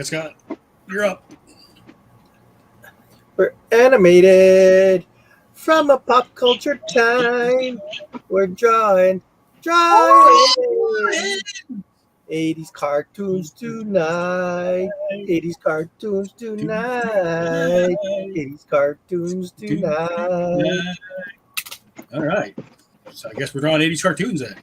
Scott, you're up. We're animated from a pop culture time. We're drawing 80s cartoons tonight. 80s cartoons tonight. 80s cartoons tonight. All right. So I guess we're drawing 80s cartoons then.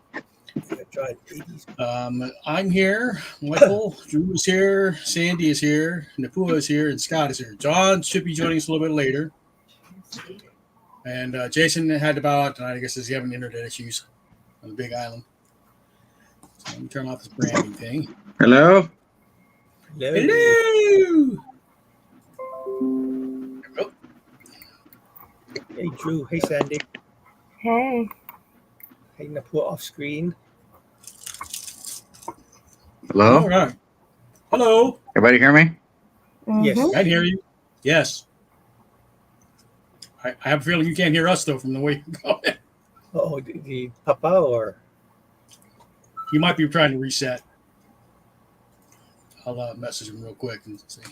I'm here. Michael, Drew is here. Sandy is here. Napua is here. And Scott is here. John should be joining us a little bit later. And Jason had to bow out tonight, I guess, as he's having internet issues on the Big Island. So let me turn off this branding thing. Hello? Hello! Hey, Drew. Hey, Sandy. Hey. Hey, Napua off screen. Hello? All right. Hello. Everybody hear me? Mm-hmm. Yes. I can hear you. Yes. I have a feeling you can't hear us, though, from the way you're going. Oh, the Papa or? You might be trying to reset. I'll message him real quick and see.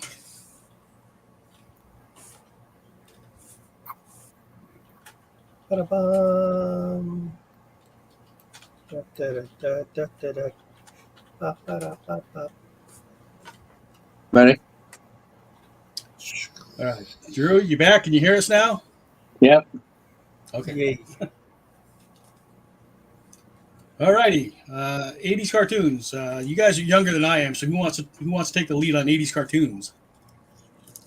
Ba-da-bum. Ready? All right. Drew, you back? Can you hear us now? Yep. Okay. Yay. All righty. 80s cartoons. You guys are younger than I am, so who wants to take the lead on 80s cartoons?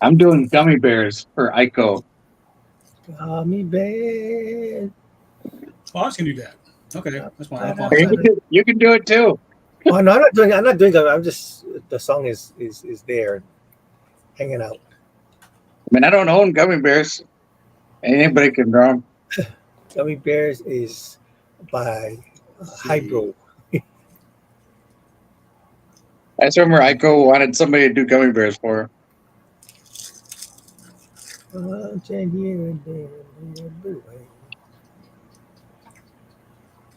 I'm doing gummy bears for Ico. Gummy bear. Oh, I was going to do that. Okay, that's fine. You can do it too. Oh, no, I'm not doing it. I'm just, the song is there, hanging out. I mean, I don't own gummy bears. Anybody can draw them. Gummy Bears is by Hybro. I just remember Ico wanted somebody to do gummy bears for her.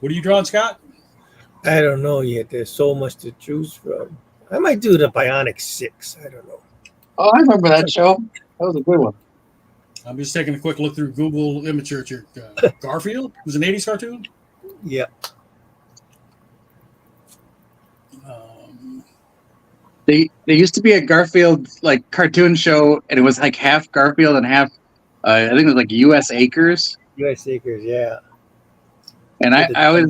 What are you drawing, Scott? I don't know yet. There's so much to choose from. I might do the Bionic 6. I don't know. Oh, I remember that show. That was a good one. I'm just taking a quick look through Google image search here. Garfield was an 80s cartoon? Yeah. There used to be a Garfield like cartoon show, and it was like half Garfield and half, I think it was like U.S. Acres. U.S. Acres, yeah. And I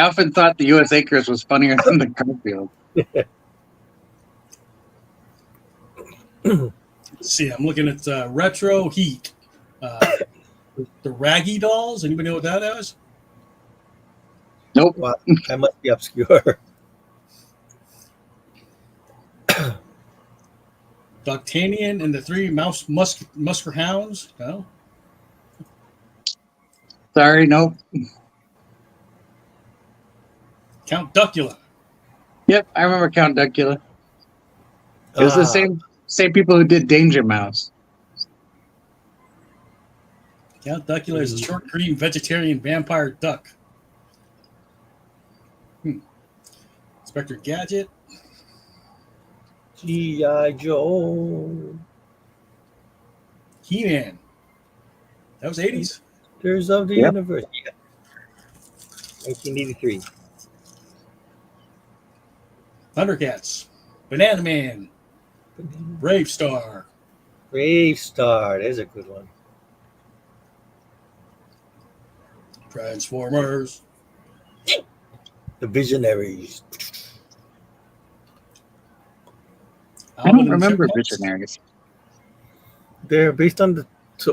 often thought the U.S. Acres was funnier than the Garfield. Let's see, I'm looking at Retro Heat. The Raggy Dolls. Anybody know what that is? Nope. Well, that must be obscure. D'Artagnan and the Three Musker Hounds. No. Sorry, nope. Count Duckula. Yep, I remember Count Duckula. It was the same people who did Danger Mouse. Count Duckula is a short, green, vegetarian vampire duck. Inspector Gadget. G.I. Joe. He-Man. That was 80s. There's of the Universe. Yeah. 1983. Thundercats. Banana Man. Brave Star. Brave Star. There's a good one. Transformers. The Visionaries. I don't remember Visionaries. They're based on the,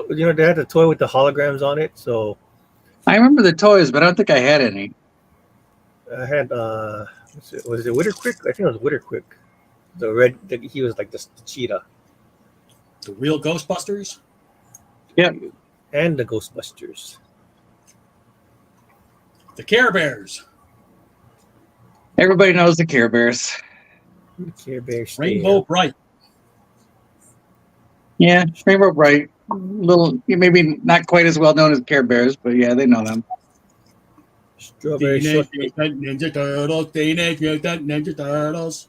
they had the toy with the holograms on it. So I remember the toys, but I don't think I had any. I had, was it Witterquick? I think it was Witterquick. The red, he was like the cheetah. The Real Ghostbusters. Yeah. And the Ghostbusters. The Care Bears. Everybody knows the Care Bears. The Care Bears. Rainbow Bright. Yeah, Rainbow Bright. Little, maybe not quite as well known as Care Bears, but yeah, they know them. Strawberry Teenage Shortcake. Mutant Ninja Turtles. Teenage Mutant Ninja Turtles.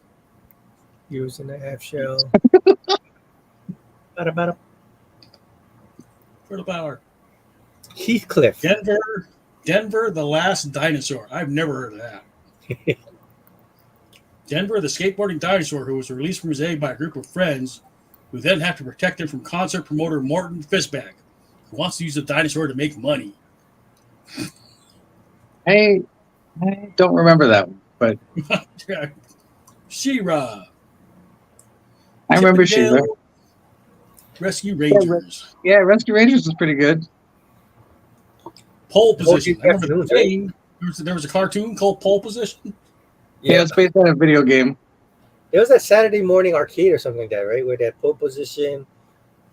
Using a half shell. Bada. Turtle Power. Heathcliff. Denver, the last dinosaur. I've never heard of that. Denver, the skateboarding dinosaur who was released from his egg by a group of friends who then have to protect him from concert promoter Morton Fishback, who wants to use the dinosaur to make money. I don't remember that one, but She-Ra. I remember Shiva. Chippendale Rescue Rangers. Yeah, Rescue Rangers was pretty good. Pole The whole Position. Tuesday I remember the afternoons, right? name. There was a cartoon called Pole Position. Yeah, it's based on a video game. It was that Saturday morning arcade or something like that, right? Where they had Pole Position,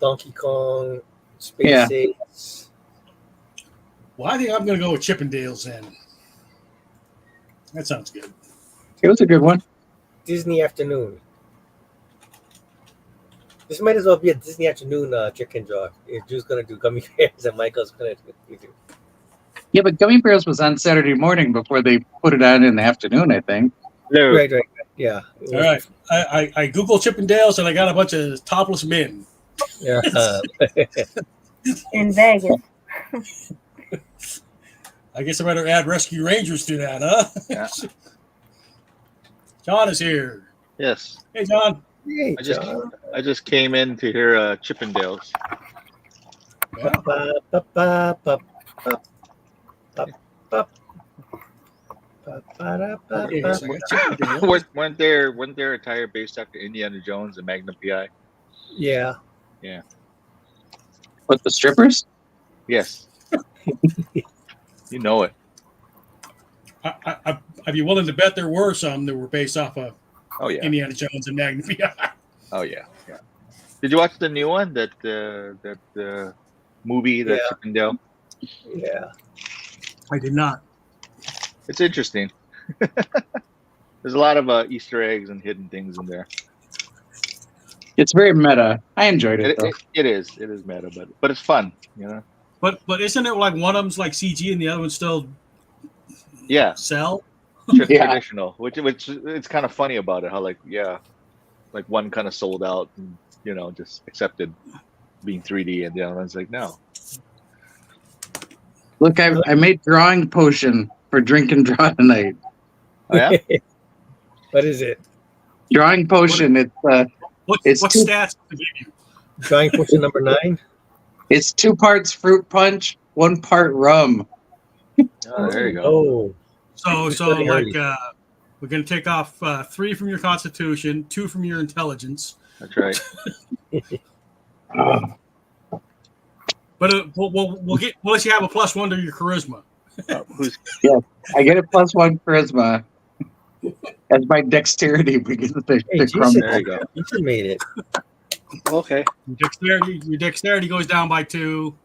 Donkey Kong, Space Ace. Well, I think I'm going to go with Chippendales then. That sounds good. It was a good one. Disney Afternoon. This might as well be a Disney Afternoon trick and draw. If Drew's going to do gummy bears and Michael's going to do. Yeah, but Gummy Bears was on Saturday morning before they put it on in the afternoon, I think. No. Right. Yeah. All right. I Googled Chippendales and I got a bunch of topless men. Yeah. In Vegas. I guess I better add Rescue Rangers to that, huh? Yeah. John is here. Yes. Hey, John. Hey, I just came in to hear Chippendales. Yeah. Okay, so I got Chippendales. weren't there a tire based after Indiana Jones and Magnum PI? Yeah. What, the strippers? Yes. You know it. I'd be willing to bet there were some that were based off of Oh yeah. Indiana Jones and Magnum PI. Oh yeah. Did you watch the new one? That movie, that Yeah. Chippendale? Yeah. I did not. It's interesting. There's a lot of Easter eggs and hidden things in there. It's very meta. I enjoyed it, though. It is meta, but it's fun, you know. But isn't it like one of them's like CG and the other one's still Yeah, cell? Yeah. traditional. Which it's kind of funny about it. How like one kind of sold out and just accepted being 3D, and the other one's like no. Look, I made drawing potion for drink and draw tonight. Oh yeah. What is it? Drawing potion. What It's two- stats to give you? Drawing potion number 9? It's 2 parts fruit punch, 1 part rum. Oh, there you go. Oh. So Starting like early. we're gonna take off 3 from your constitution, 2 from your intelligence. That's right. But we'll let you have a +1 to your charisma. Who's I get a +1 charisma. As my dexterity begins to Hey, crumble. Jason, There you go. you just made it. Okay. Your dexterity goes down by 2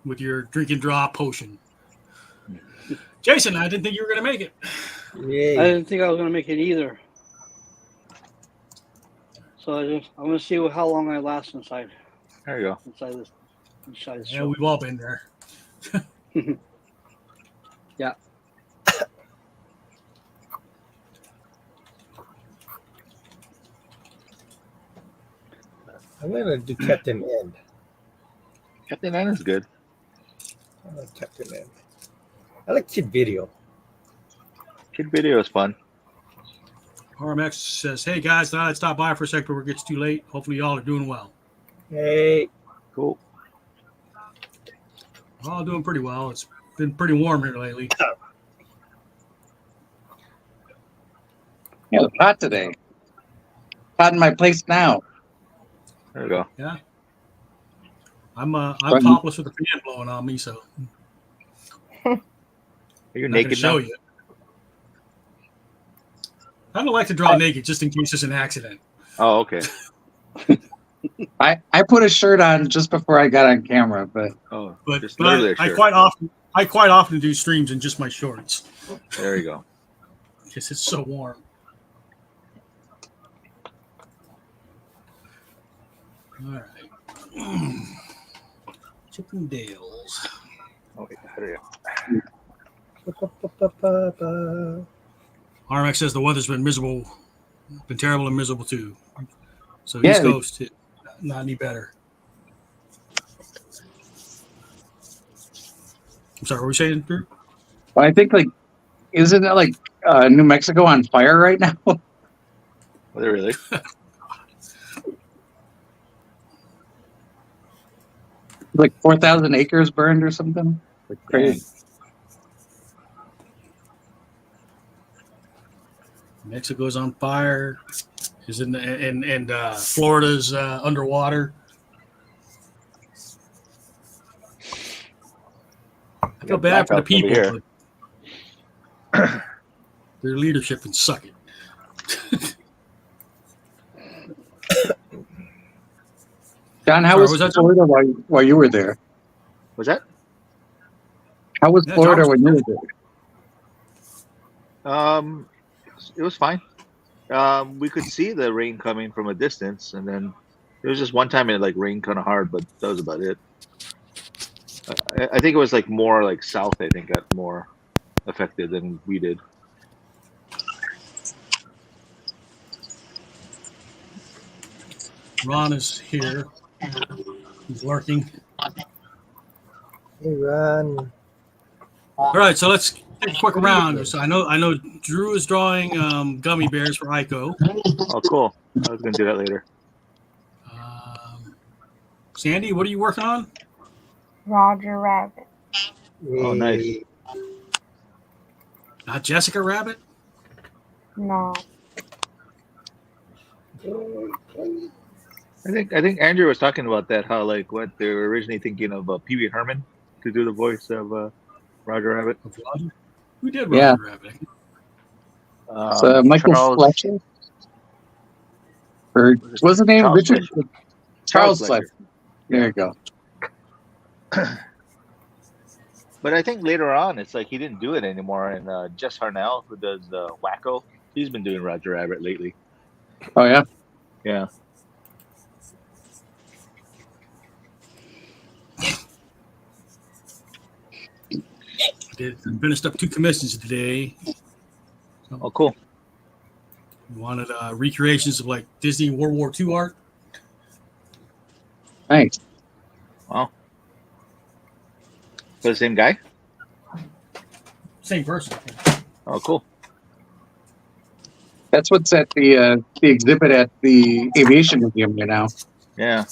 with your drink and draw potion. Jason, I didn't think you were gonna make it. I Yay. didn't think I was going to make it either. So I'm going to see how long I last inside there you go. this Yeah, show. we've all been there. Yeah. I'm going to do Captain N. Captain N is good. I like Captain N. I like Kid Video. Kid video is fun. RMX says, "Hey guys, thought I'd stop by for a sec before it gets too late. Hopefully y'all are doing well." Hey. Cool. We're all doing pretty well. It's been pretty warm here lately. Yeah, it's hot today. Hot in my place now. There you go. Yeah. I'm topless with the fan blowing on me, so Are you I'm not gonna naked show now? you. I don't like to draw naked just in case there's an accident. Oh, okay. I put a shirt on just before I got on camera, but Oh, But, just but literally a I shirt. quite often do streams in just my shorts There you go. because it's so warm. All right. Chippendales. Oh, wait, there you go. Ba-ba-ba-ba-ba. RMX says the weather's been miserable, been terrible and miserable too. So Yeah, East Coast, not any better. I'm sorry, what were we saying, Drew? Well, I think like isn't it like New Mexico on fire right now? Were they really? Like 4,000 acres burned or something? Like crazy. Mexico's on fire. Is in and Florida's underwater. I feel bad for the people. But their leadership can suck it. John, how was Florida while you were there? Was that? How was Florida when you were there? It was fine. We could see the rain coming from a distance, and then there was just one time it like rained kind of hard, but that was about it. I think it was like more like south. I think got more affected than we did. Ron is here. He's lurking. Hey, Ron. All right, so let's take a quick round. So I know Drew is drawing gummy bears for Ico. Oh, cool. I was gonna do that later. Sandy, what are you working on? Roger Rabbit. Oh, nice. Not Jessica Rabbit? No. I think Andrew was talking about that. How like what they were originally thinking of Pee Wee Herman to do the voice of Roger Rabbit. Who did Roger Rabbit? Michael Fletcher. Or what's the name? Richard? Charles Fletcher. There you go. But I think later on, it's like he didn't do it anymore. And Jess Harnell, who does Wacko, he's been doing Roger Rabbit lately. Oh, yeah? Yeah. Finished up 2 commissions today. Oh, cool. We wanted recreations of like Disney World War II art. Thanks. Wow. For the same guy? Same person. Oh, cool. That's what's at the exhibit at the Aviation Museum right now. Yeah.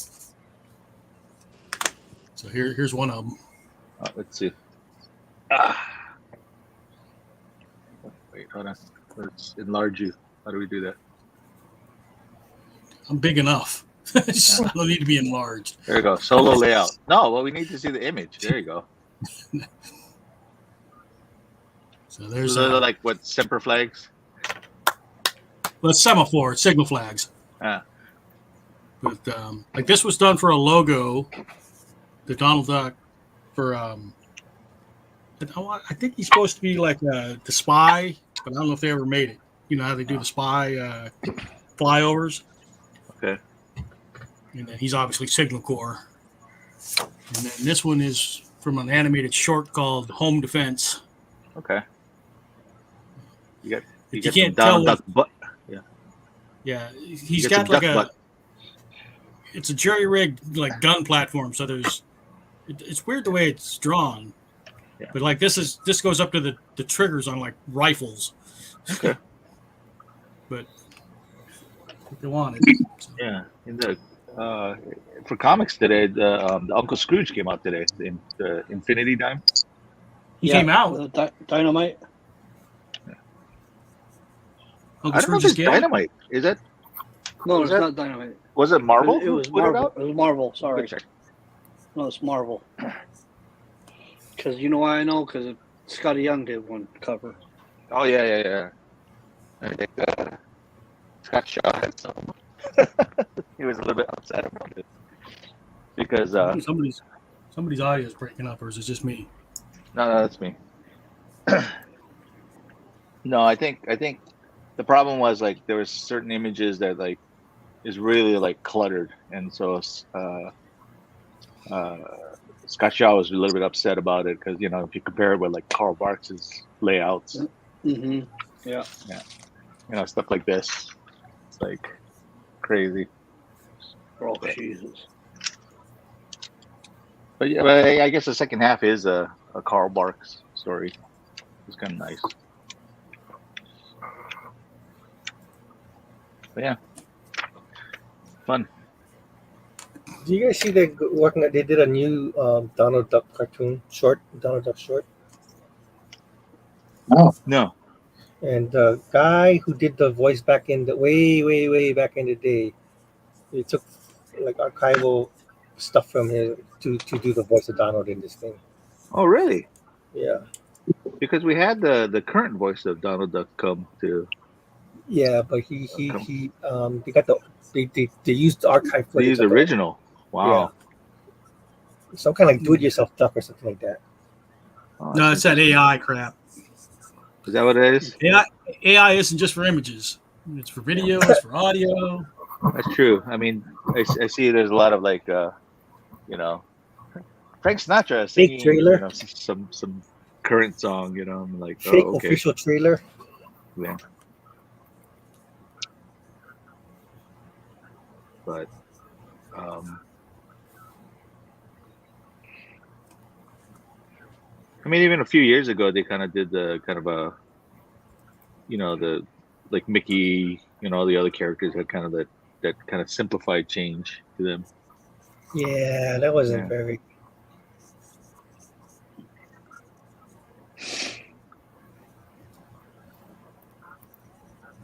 So here's one of them. Let's see. Wait, hold on. Let's enlarge you. How do we do that? I'm big enough. I don't need to be enlarged. There you go. Solo layout. No, well, we need to see the image. There you go. So there's like what, semper flags? Well, it's semaphore, it's signal flags. Ah. But like this was done for a logo that Donald Duck for I think he's supposed to be like the spy, but I don't know if they ever made it. You know how they do the spy flyovers. Okay. And then he's obviously Signal Corps. And then this one is from an animated short called Home Defense. Okay. You can't tell. Duck butt. Yeah. Yeah, he's got like it's a jerry-rigged like gun platform. So it's weird the way it's drawn. Yeah. But like this goes up to the triggers on like rifles. Okay. But if they wanted. So. Yeah. In the for comics today, the Uncle Scrooge came out today. The Infinity Dime. He came out. Dynamite. Uncle I don't know if it's Dynamite. Is it? No, it's not Dynamite. Was it Marvel? It was Marvel. It was Marvel. Sorry. No, it's Marvel. Because you know why I know? Because Scotty Young did one cover. Oh yeah. I think Scott Shaw had some. He was a little bit upset about it because somebody's audio is breaking up, or is it just me? No, that's me. No, I think the problem was like there was certain images that like is really like cluttered, and so Scott Shaw was a little bit upset about it because if you compare it with like Karl Barks's layouts, Mm-hmm. Yeah. Stuff like this. It's like crazy. Oh, Jesus. But yeah, but I guess the second half is a Carl Barks story. It's kind of nice. But yeah, fun. Do you guys see they working? They did a new Donald Duck cartoon short. Donald Duck short. Oh, No. And the guy who did the voice back in the way back in the day, he took like archival stuff from him to do the voice of Donald in this thing. Oh, really? Yeah, Because we had the current voice of Donald Duck come to. yeah, but he they got they used the archive They footage. used Of the, original. Wow. some kind of like do-it-yourself duck or something like that. Oh, No, that's it's that interesting. AI crap. Is that what it is? AI isn't just for images. It's for video. It's for audio. That's true. I mean, I see there's a lot of like, Frank Sinatra singing, trailer. Some current song. I'm like, Fake oh, okay. official trailer. Yeah. But, I mean, even a few years ago, they kind of did the kind of a, the like Mickey, all the other characters had kind of that kind of simplified change to them. Yeah, that wasn't very.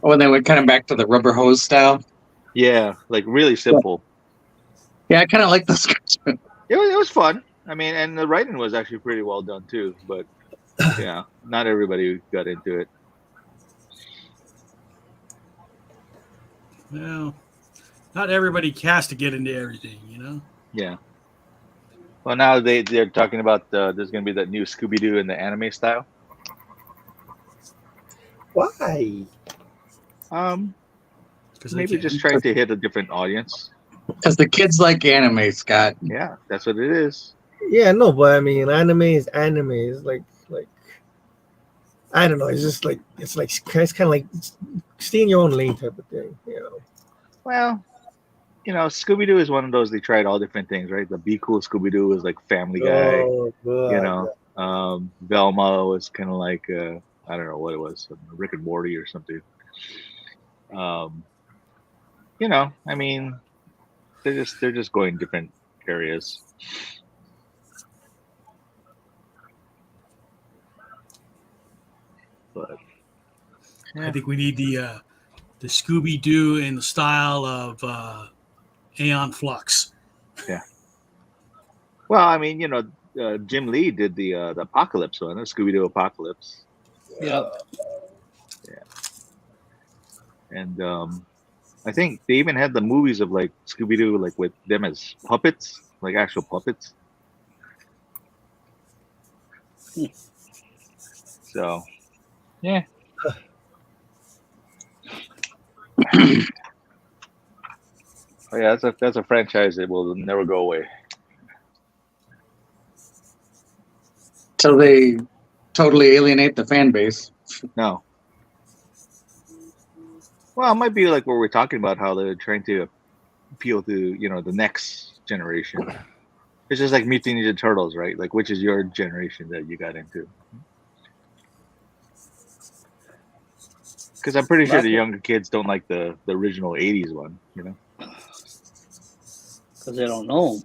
oh, and they went kind of back to the rubber hose style. Yeah, like really simple. Yeah, I kind of like this. It was fun. I mean, and the writing was actually pretty well done too. But yeah, not everybody got into it. Well, not everybody has to get into everything, Yeah. Well, now they're talking about there's going to be that new Scooby-Doo in the anime style. Why? Maybe just trying to hit a different audience. Because the kids like anime, Scott. Yeah, that's what it is. Yeah, no, but I mean, anime is anime. It's like I don't know. It's just like it's kind of like stay in your own lane type of thing. Well, Scooby-Doo is one of those, they tried all different things, right? The Be Cool Scooby-Doo was like Family Guy. Oh, God. Velma was kind of like, I don't know what it was, Rick and Morty or something. I mean, they're just going different areas. But I think we need the Scooby-Doo in the style of Aeon Flux. Yeah. Well, I mean, Jim Lee did the Apocalypse one, the Scooby-Doo Apocalypse. Yeah. Yeah. And I think they even had the movies of like Scooby-Doo, like with them as puppets, like actual puppets. So, yeah. Oh yeah, that's a franchise that will never go away. Till they totally alienate the fan base. No. Well, it might be like what we're talking about, how they're trying to appeal to, the next generation. It's just like Mutant Ninja Turtles, right? Like, which is your generation that you got into? Because I'm pretty sure the younger kids don't like the original 80s one, Because they don't know them.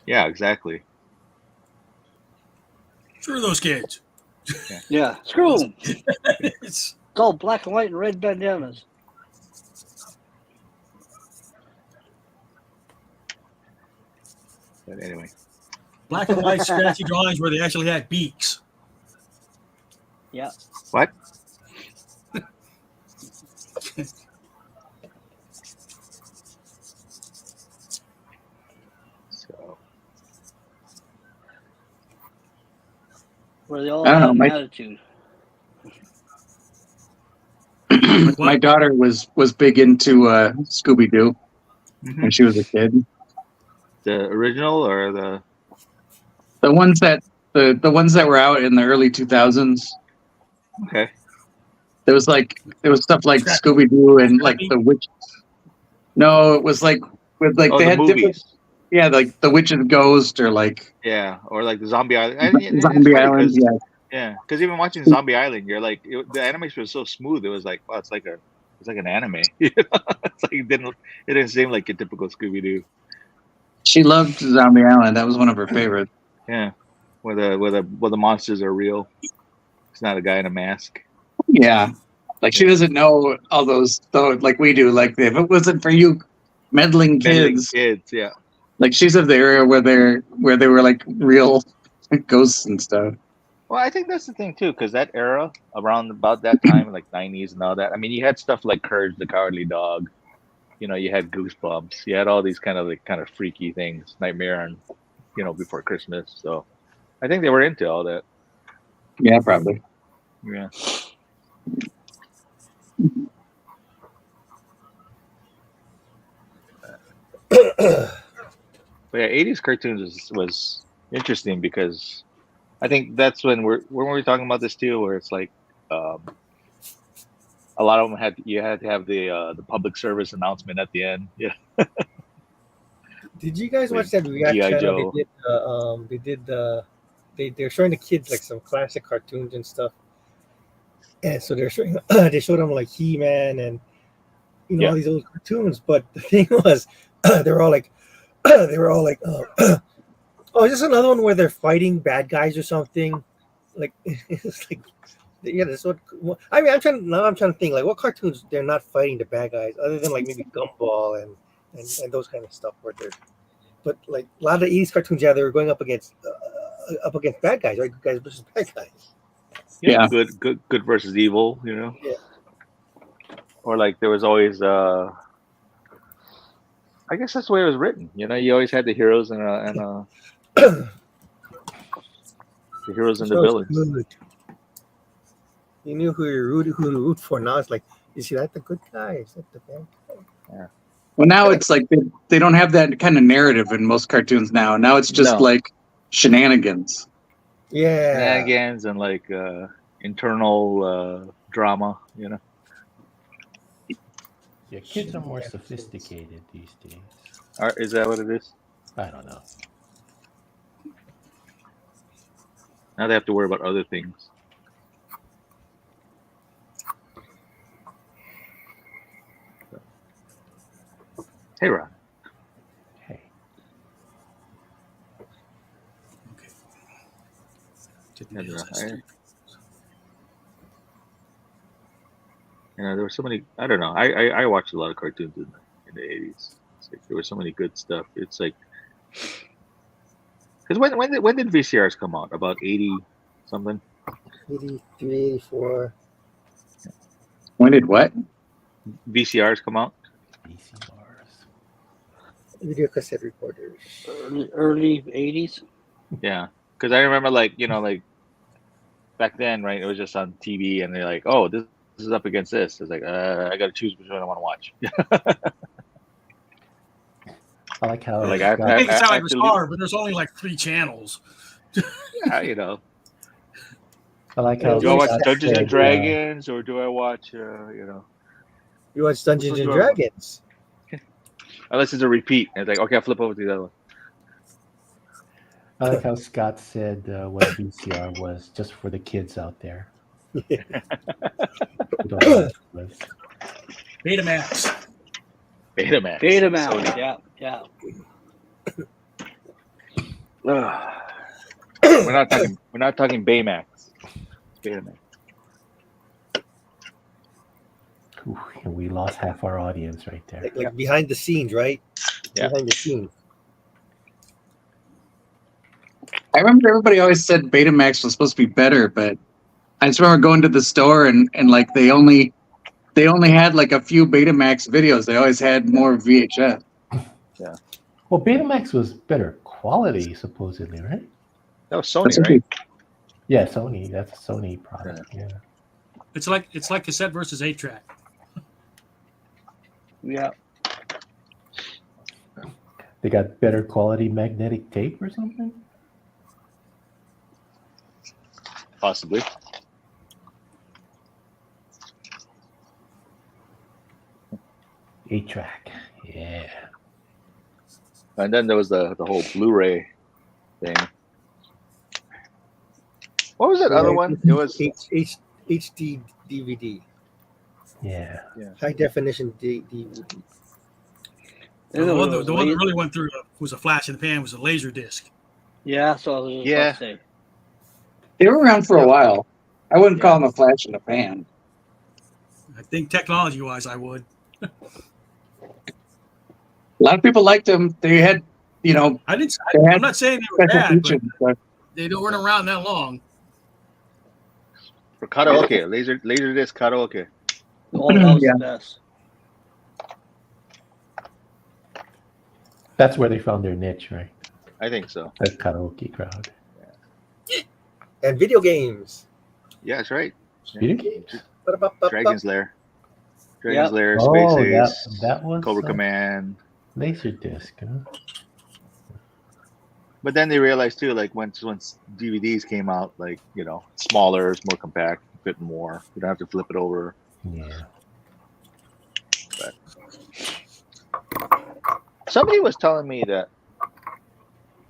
Yeah, exactly. Screw those kids. Yeah, screw them. It's It's all black and white and red bandanas. But anyway. black and white scratchy drawings where they actually had beaks. Yeah. What? So, Where they all I don't have know, an attitude. My daughter was big into Scooby Doo when she was a kid. the original or the The ones that were out in the early 2000s. okay. There was stuff like Scooby Doo and like the witch. No, it was like with like Oh, they the had different. movies. Yeah, like the Witch's Ghost or like Yeah, or like the Zombie Island. And it's Zombie funny Island. 'cause- Yeah, yeah, because even watching Zombie Island, you're like the animation was so smooth. It was like, wow, it's like an anime. You know? It's like it didn't seem like a typical Scooby Doo. she loved Zombie Island. That was one of her favorites. Yeah, where the monsters are real. It's not a guy in a mask. Yeah, like she doesn't know all those though, like we do. Like if it wasn't for you meddling kids, Yeah. like she's of the era where they were like real ghosts and stuff. Well, I think that's the thing too, because that era around about that time, like '90s and all that. I mean, you had stuff like Courage the Cowardly Dog. You know, you had Goosebumps. You had all these kind of freaky things, Nightmare on, Before Christmas. So, I think they were into all that. Yeah, probably. Yeah. But yeah, '80s cartoons was interesting because I think that's when we were talking about this too, where it's like a lot of them you had to have the public service announcement at the end. Yeah. Did you guys watch that React G.I. channel? Joe. They're showing the kids like some classic cartoons and stuff, and so they showed them like He-Man and all these old cartoons. But the thing was, they were all like, oh, is this another one where they're fighting bad guys or something? Like it's like, yeah, that's what. I mean, I'm trying to think like what cartoons they're not fighting the bad guys other than like maybe Gumball and those kind of stuff where they're. But like a lot of the '80s cartoons, they were going up against bad guys, right? Good guys versus bad guys. Yeah. Good versus evil. Yeah. Or like there was always I guess that's the way it was written. You always had the heroes and the heroes and the villains. Good. You knew who to root for. Now it's like, is that the good guy? Is that the bad guy? Yeah. Well, now it's like they don't have that kind of narrative in most cartoons now. Now it's just like shenanigans. Yeah. Shenanigans and like internal drama. Yeah, kids are more sophisticated these days. Is that what it is? I don't know. Now they have to worry about other things. Hey, Ron. Hey. There were so many. I don't know. I watched a lot of cartoons in the '80s. It's like there was so many good stuff. It's like because when did VCRs come out? About 80 something. 83, 84. When did what? VCRs come out? VCRs. Video cassette recorders. Early '80s. Yeah, because I remember like back then, right? It was just on TV, and they're like, "Oh, this is up against this." It's like, I got to choose which one I want to watch. I like how Like I think it sounds like it was actually- hard, but there's only like 3 channels. Yeah, I like how Do I watch Scott Dungeons and said, Dragons or do I watch You watch Dungeons Which and one do I watch? Dragons. unless it's a repeat? And it's like, okay, I'll flip over to the other one. I like how Scott said what VCR was just for the kids out there. Who don't know what it was. Betamax. Betamax. Betamax. Sony. Yeah. We're not talking Baymax. It's Betamax. Ooh, and we lost half our audience right there. Like behind the scenes, right? Yeah. Behind the scenes. I remember everybody always said Betamax was supposed to be better, but I just remember going to the store and like they only had like a few Betamax videos. They always had more VHS. Well, Betamax was better quality, supposedly, right? That was Sony, That's right? Yeah, Sony. That's a Sony product. Yeah. It's like cassette versus 8-track. Yeah. They got better quality magnetic tape or something? Possibly. 8-track. Yeah. And then there was the whole Blu-ray thing. What was that other one? It was HD DVD, Yeah. high definition DVD. The one that really went through was a flash in the pan was a laser disc. Yeah, so I was just about to say. They were around for a while. I wouldn't call them a flash in the pan. I think technology-wise, I would. A lot of people liked them. They had, I'm not saying they were bad, but they weren't around that long. For karaoke, laser disc karaoke. Oh, that was the best. That's where they found their niche, right? I think so. The karaoke crowd. And video games. Yeah, that's right. Video games? Dragon's Lair. Yep. Lair, Space Ace, that was Cobra Command. Laserdisc, huh? But then they realized too, like once DVDs came out, like smaller, it's more compact, fit more. You don't have to flip it over. Yeah. But somebody was telling me that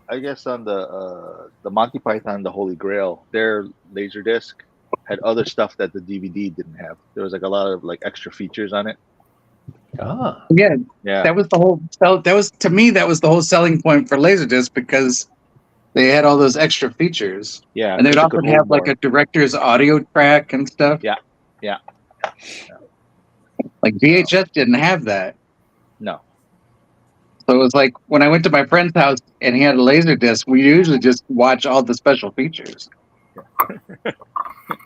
I guess on the Monty Python, the Holy Grail, their Laserdisc had other stuff that the DVD didn't have. There was like a lot of like extra features on it. Ah. Yeah. Yeah. That was the whole. That was to me. That was the whole selling point for Laserdisc because they had all those extra features. Yeah. And they'd often have like a director's audio track and stuff. Yeah. Yeah. Like VHS didn't have that. No. So it was like when I went to my friend's house and he had a Laserdisc, we usually just watch all the special features.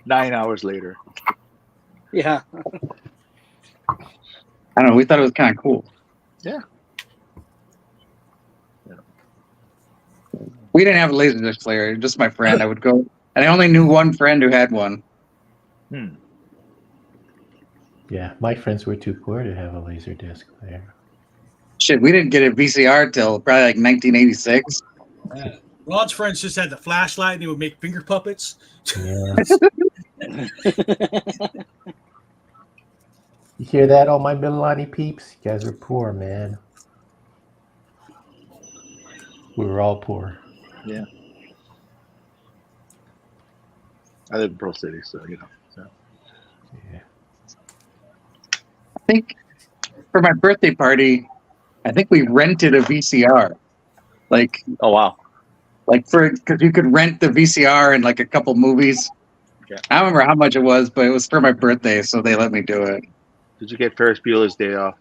9 hours later. Yeah. I don't know. We thought it was kind of cool. Yeah. We didn't have a Laserdisc player. Just my friend. I would go, and I only knew one friend who had one. Yeah, my friends were too poor to have a Laserdisc player. Shit, we didn't get a VCR till probably like 1986. Ron's friends just had the flashlight and they would make finger puppets. Yeah. You hear that, all my Mililani peeps? You guys are poor, man. We were all poor. Yeah. I live in Pearl City, so So. Yeah. I think for my birthday party, I think we rented a VCR. Like, oh wow. Like because you could rent the VCR and like a couple movies. Yeah. I don't remember how much it was, but it was for my birthday, so they let me do it. Did you get Ferris Bueller's Day Off?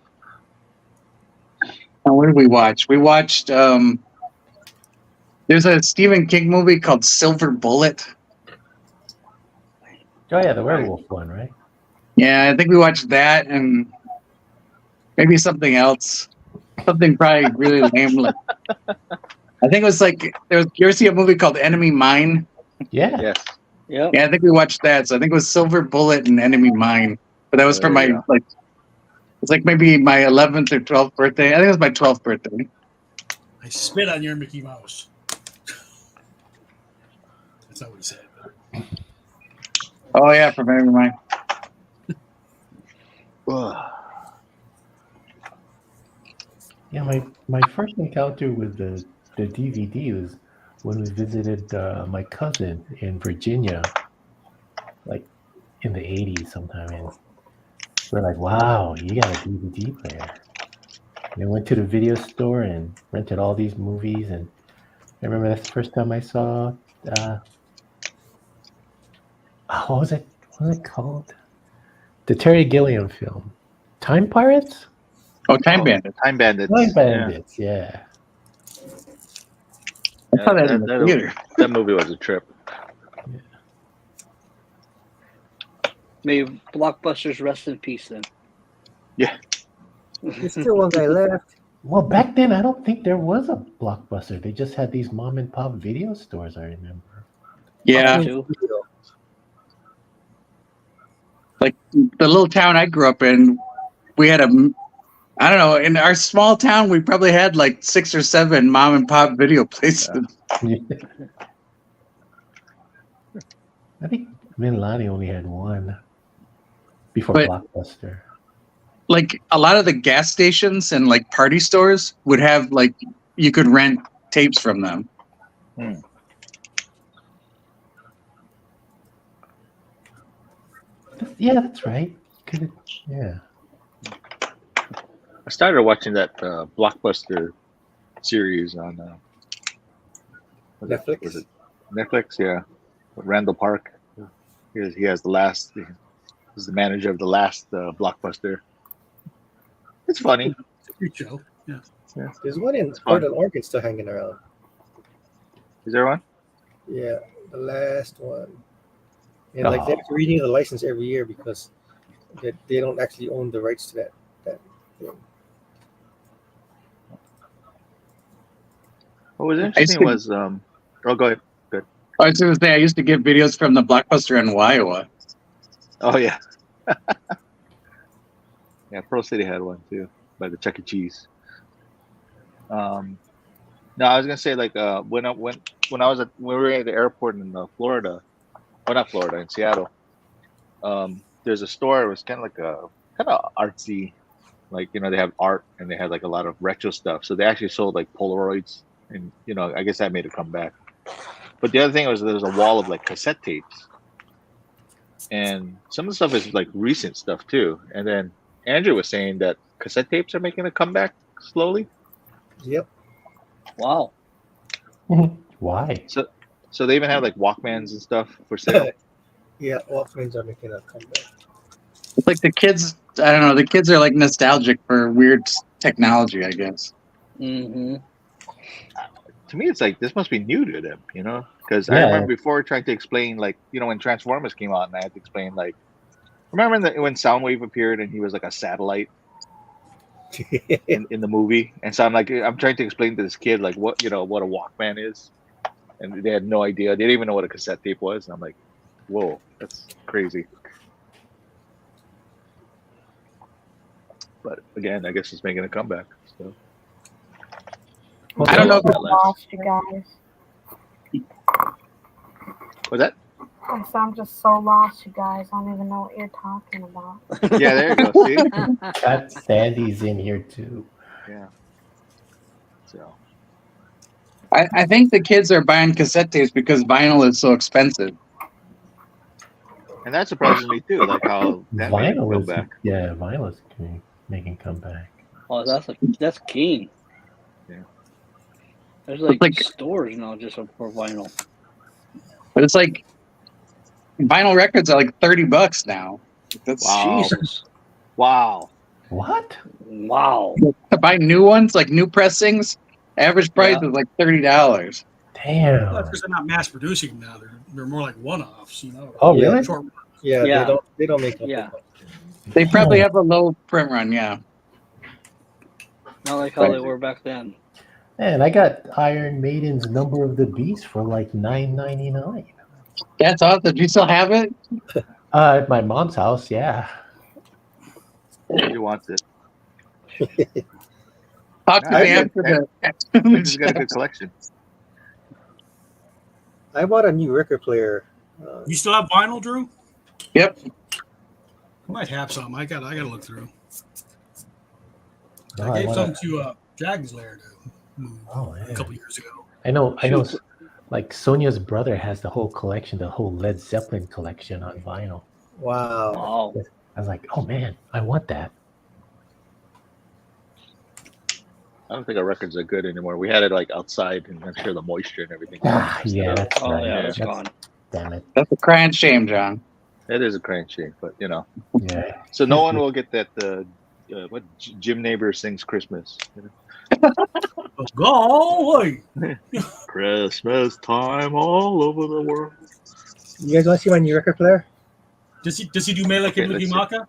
And what did we watch? We watched there's a Stephen King movie called Silver Bullet. Oh yeah, the werewolf one, right? Yeah, I think we watched that and maybe something else. Something probably really lame. Like, I think it was like you ever see a movie called Enemy Mine? Yeah. Yes. Yep. Yeah, I think we watched that. So I think it was Silver Bullet and Enemy Mine. But that was for my it's like maybe my 11th or 12th birthday. I think it was my 12th birthday. I spit on your Mickey Mouse. That's not what he said. Oh yeah, from Enemy Mine. Yeah, my first encounter with the DVD was when we visited my cousin in Virginia, like in the 80s sometime. And we're like, wow, you got a DVD player. And I went to the video store and rented all these movies. And I remember that's the first time I saw, what was it called? The Terry Gilliam film. Time Pirates? Oh, Time Bandits. Time Bandits. Time Bandits, yeah. I saw that in the theater. That movie was a trip. May Blockbusters rest in peace then. Yeah. There's still one guy left. Well, back then, I don't think there was a Blockbuster. They just had these mom and pop video stores, I remember. Yeah. Like the little town I grew up in, we had I don't know, in our small town, we probably had like 6 or 7 mom and pop video places. Yeah. I think Mililani only had one before Blockbuster. like a lot of the gas stations and like party stores would have like you could rent tapes from them. Yeah, that's right. Yeah. I started watching that Blockbuster series on Netflix. Was it Netflix? Yeah, with Randall Park. He has the last. He's the manager of the last Blockbuster. It's funny. It's a good show. Yeah. There's one in It's fun. Portland, Oregon still hanging around. Is there one? Yeah, the last one. And like they have to renew the license every year because they don't actually own the rights to that thing. What was interesting was oh, go ahead. Good. I was going to say I used to get videos from the Blockbuster in Iowa. Oh yeah. Yeah, Pearl City had one too by the Chuck E. Cheese. No, I was gonna say like when we were at the airport in Florida, well not Florida, in Seattle. There's a store. It was kind of artsy, like they have art and they had like a lot of retro stuff. So they actually sold like Polaroids, and I guess that made it come back. But the other thing was there's a wall of like cassette tapes, and some of the stuff is like recent stuff too. And then Andrew was saying that cassette tapes are making a comeback slowly. Yep. Wow. Why? So they even have like Walkmans and stuff for sale. Yeah, Walkmans are making a comeback. It's like the kids. I don't know. The kids are like nostalgic for weird technology, I guess. Mm-hmm. To me, it's like this must be new to them, because I Yeah. remember before trying to explain, like, when Transformers came out, and I had to explain, like, remember when Soundwave appeared and he was like a satellite in the movie, and so I'm trying to explain to this kid like what a Walkman is, and they had no idea. They didn't even know what a cassette tape was, and I'm like, whoa, that's crazy. But again, I guess it's making a comeback. So. I don't know if I lost you guys. What's that? I said I'm just so lost, you guys. I don't even know what you're talking about. Yeah, there you go. See? Got Sandy's in here too. Yeah. So. I think the kids are buying cassette tapes because vinyl is so expensive. And that surprises me too, like how that made it Vinyl come is back. vinyl is making comeback. Oh, that's keen. Yeah. There's like Like- stores now just for vinyl. But it's like vinyl records are like $30 now. That's Wow. Jesus. Wow. What? Wow. to buy new ones, like new pressings. Average price Yeah. is like $30. Damn. Well, because they're not mass producing now. They're more like one-offs, Oh, really? Short. Yeah, Yeah. they don't make up. Yeah. They probably have a low print run, yeah. Not like how they were back then. Man, I got Iron Maiden's Number of the Beast for like $9.99. That's awesome. Do you still have it? At my mom's house, yeah. He wants it. Talk to me after He's got a the. good collection. I bought a new record player. You still have vinyl, Drew? Yep. I might have some. I gotta look through. No, I gave wanna- some to Dragon's Lair to move Oh, a yeah. couple years ago. I know. Like Sonia's brother has the whole collection, the whole Led Zeppelin collection on vinyl. Wow. Wow. I was like, oh man, I want that. I don't think our records are good anymore. We had it like outside, and I'm sure the moisture and everything. Ah, yeah, that's Oh right. yeah, it's That's- gone. Damn it. That's a crying shame, John. It is a crying shame, but Yeah. So no one will get that. What Jim Neighbor sings Christmas. Go away. Christmas time all over the world. You guys want to see my new record player? Does he do Melek and Okay, let's Maka?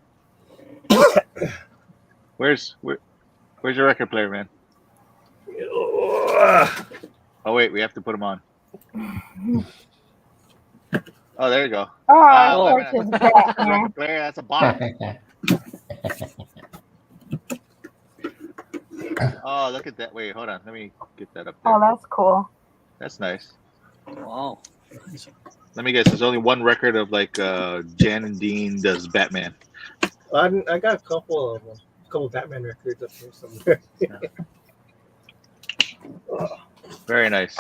Where's your record player, man? Oh wait, we have to put him on. Oh, there you go. Oh, wait a push his minute. back, man. Record player, that's a box. Oh, look at that. Wait, hold on. Let me get that up there. Oh, that's cool. That's nice. Wow. Let me guess. There's only one record of like Jan and Dean does Batman. I got a couple of them. couple Batman records up here somewhere. Very nice.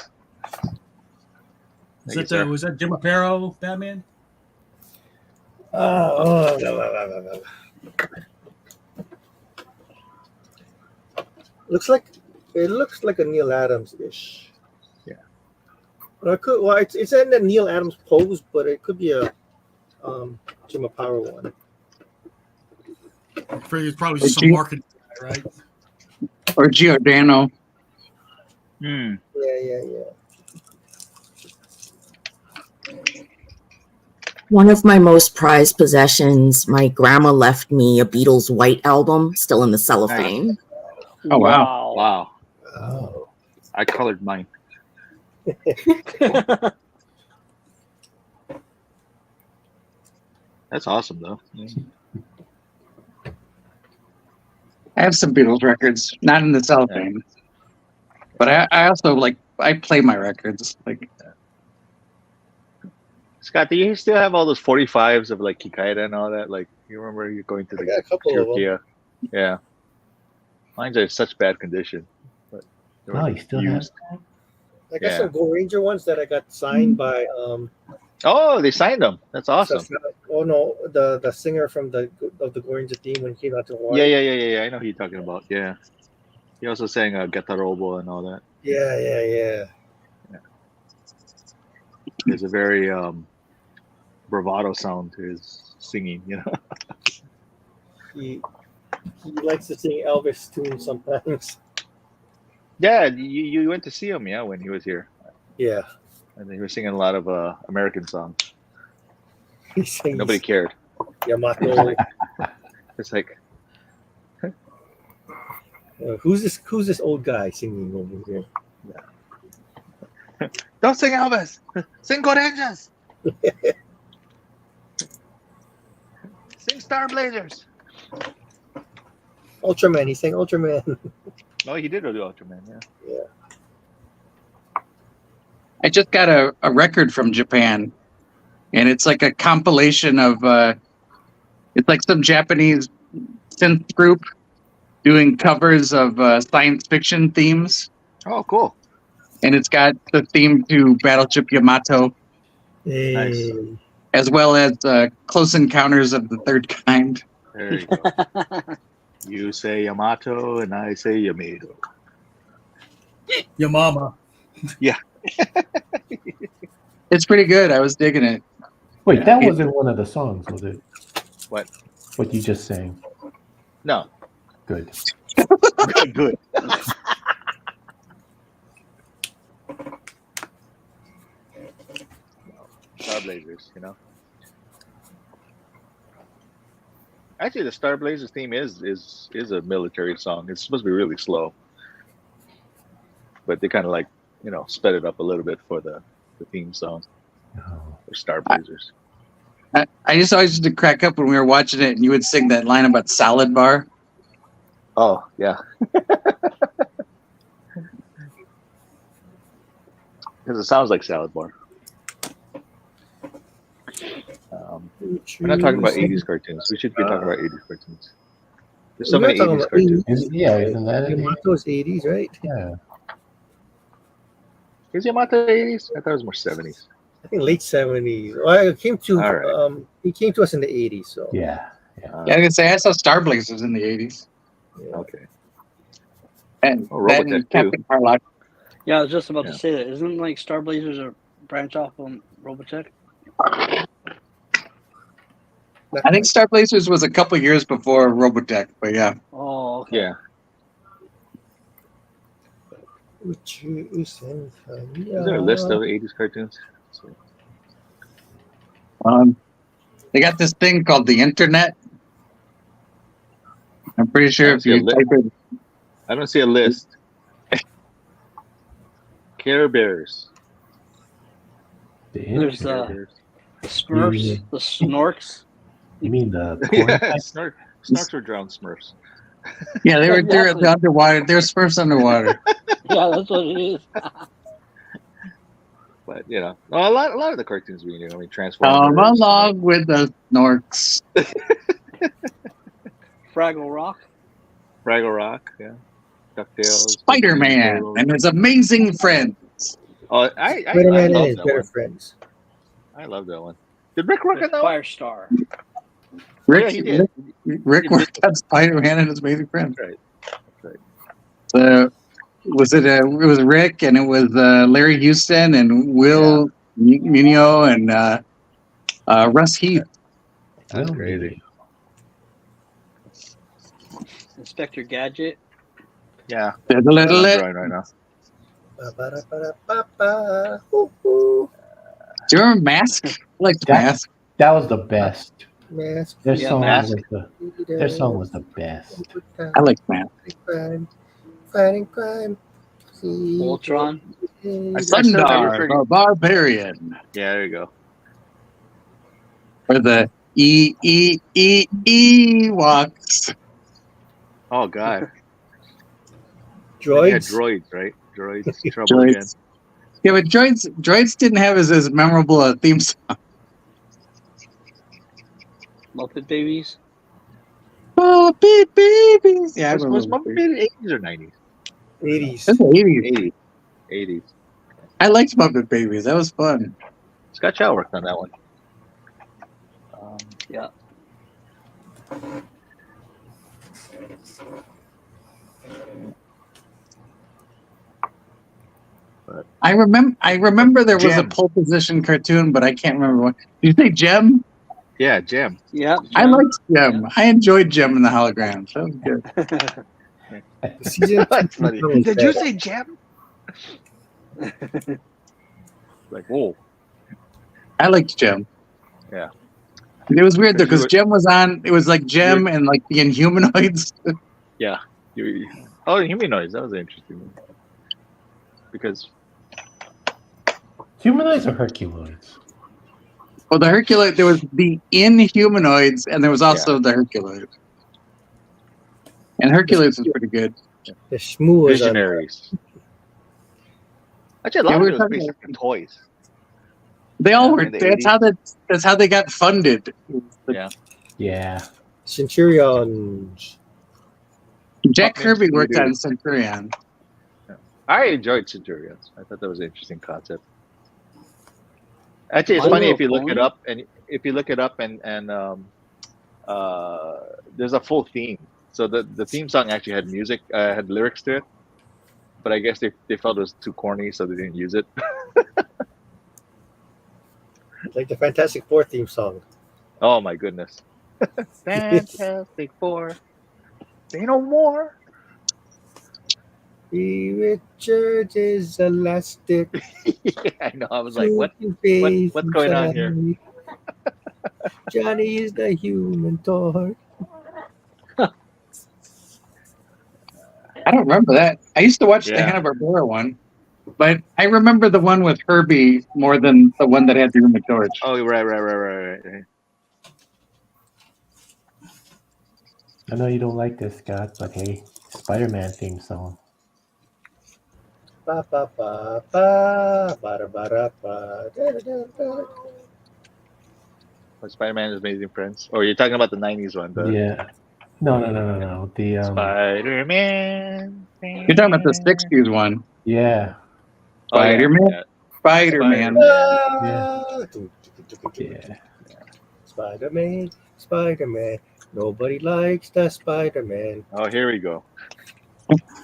Was Thank you, sir. that Jim Aparo Batman? Looks like a Neil Adams ish. Yeah. Well, it's in the Neil Adams pose, but it could be a Jim Aparo one. I figure it's probably just some marketing guy, right? Or Giordano. Hmm. Yeah. One of my most prized possessions, my grandma left me a Beatles White album, still in the cellophane. Oh, wow. Wow. Oh. I colored mine. That's awesome, though. I have some Beatles records, not in the cellophane. But I also I play my records. Scott, do you still have all those 45s of like Kikaida and all that? Like, you remember you going to I got a couple of them. Turkey? Yeah. Mine's are in such bad condition. But they were Oh, you still have that? I got some Go Ranger ones that I got signed by. Oh, they signed them. That's awesome. Oh no, the singer from the Go Ranger theme when he came out to Hawaii. Yeah. I know who you're talking about. Yeah. He also sang Getarobo and all that. Yeah. There's a very bravado sound to his singing, you know. He likes to sing Elvis tunes sometimes. Yeah, you went to see him, when he was here. Yeah. And he was singing a lot of American songs. He sings Nobody cared. Yamato. It's like, Who's this old guy singing over here? don't sing Elvis. Sing Corrections. Sing Star Blazers. Ultraman. He sang Ultraman. Oh, he did do Ultraman, yeah. I just got a record from Japan, and it's like a compilation of it's like some Japanese synth group doing covers of science fiction themes. Oh, cool. And it's got the theme to Battleship Yamato, Nice. as well as Close Encounters of the Third Kind. There you go. You say Yamato, and I say Yamato. Your mama. Yeah. It's pretty good. I was digging it. Wait, that wasn't one of the songs, was it? What? What you just sang? No. Good. Good. Star Blazers, Actually, the Star Blazers theme is a military song. It's supposed to be really slow, but they kind of sped it up a little bit for the theme song for Star Blazers. I just always used to crack up when we were watching it, and you would sing that line about salad bar. Oh yeah, because it sounds like salad bar. We're not talking about 80s cartoons. We should be talking about 80s cartoons. There's so many 80s cartoons. Isn't that it? Yamato's 80s, right? Yeah. Is Yamato 80s? I thought it was more 70s. I think late 70s. Well, he came to us in the 80s. So Yeah. Yeah, I was gonna say I saw Star Blazers in the '80s, Okay. and Robotech, then too. Captain Harlock. Yeah, I was just about to say that. Isn't like Star Blazers a branch off from Robotech? I think Star Blazers was a couple years before Robotech, but yeah. Oh, okay. Yeah. Is Is there a list of 80s cartoons? They got this thing called the internet. I'm pretty sure if you type it, I don't see a list. Care Bears. There's Care the Bears. Smurfs, the Snorks. You mean the porn type? Snorks were drowned Smurfs. yeah, they're Exactly. underwater. They're Smurfs underwater. Yeah, that's what it is. But a lot of the cartoons we knew. I mean, Transformers. Along with the Snorks. Fraggle Rock. Fraggle Rock, yeah. DuckTales. Spider-Man and his amazing friends. Oh, I Spider-Man and love his that better one. friends. I love that one. Did Rick work The on that one? Firestar. Rick, yeah, he did. Rick He worked on Spider-Man and his amazing friends. That's right. That's right. It was Rick and it was Larry Houston and Will Munio and Russ Heath. That's Will crazy. Inspector Gadget. Yeah. There's a I'm little drawing right now. Ba-ba-da-ba-da-ba-ba. Hoo-hoo. Do you remember Mask? I liked Mask. That was the best. Mask. Their Yeah, song Mask. was the best. I liked Mask. Fighting crime. Voltron. I still never Sundar, figured- the Barbarian. Yeah, there you go. Or the Ewoks. Oh god. Droids. Yeah, droids, right? Droids. Trouble again. Droids. Yeah, but droids didn't have as memorable a theme song. Muppet Babies. Oh, beep, babies. Yeah, I Was remember. Muppet Babies 80s or 90s? 80s. That's the 80s. 80s. 80s. I liked Muppet Babies. That was fun. Scott Chow worked on that one. Yeah. I remember there was a Gem. pole position cartoon, but I can't remember what. Did you say Gem? Yeah, Jim. Yeah. I liked Gem. I enjoyed Gem in the holograms. That was good. Season That's two funny. was Did you better. say Jim? Like, whoa. I liked Gem. Yeah. It was weird though Because because you were- Gem was on. It was like Gem and like the Inhumanoids. Yeah. Oh, Humanoids. That was interesting. Because Humanoids or Herculoids? Well, the Herculoid. There was the Inhumanoids, and there was also the Herculoid. And Herculoids was pretty good. The Shmoo was on. Visionaries. Actually, a lot Yeah, of we it were was talking based on toys. They all were. in the That's how they got funded. Yeah. Yeah. Centurions. Jack Muppets, Kirby worked Scooby-Doo. on Centurion. I enjoyed Centurions. I thought that was an interesting concept. Actually, it's My funny Little if you look Pony? it up and there's a full theme. So the theme song actually had music, had lyrics to it, but I guess they felt it was too corny, so they didn't use it. Like the Fantastic Four theme song. Oh my goodness! Fantastic Four, say no more. The Richard is elastic. Yeah, I know. I was like, what's going on here? Johnny is the human torch. I don't remember that. I used to watch the Yeah. Hanna-Barbera one, but I remember the one with Herbie more than the one that had the Human Torch. Oh, right. I know you don't like this, Scott, but hey, Spider-Man theme song. Ba ba ba ba ba da ba da ba da da da da. Spider-Man is Amazing Friends. Or you're talking about the '90s one? Yeah. No. The Spider-Man. You're talking about the 60s one. yeah. Oh, yeah, Spider-Man. yeah. Spider-Man. Yeah. Spider-Man, Spider-Man. Nobody likes the Spider-Man. Oh, here we go.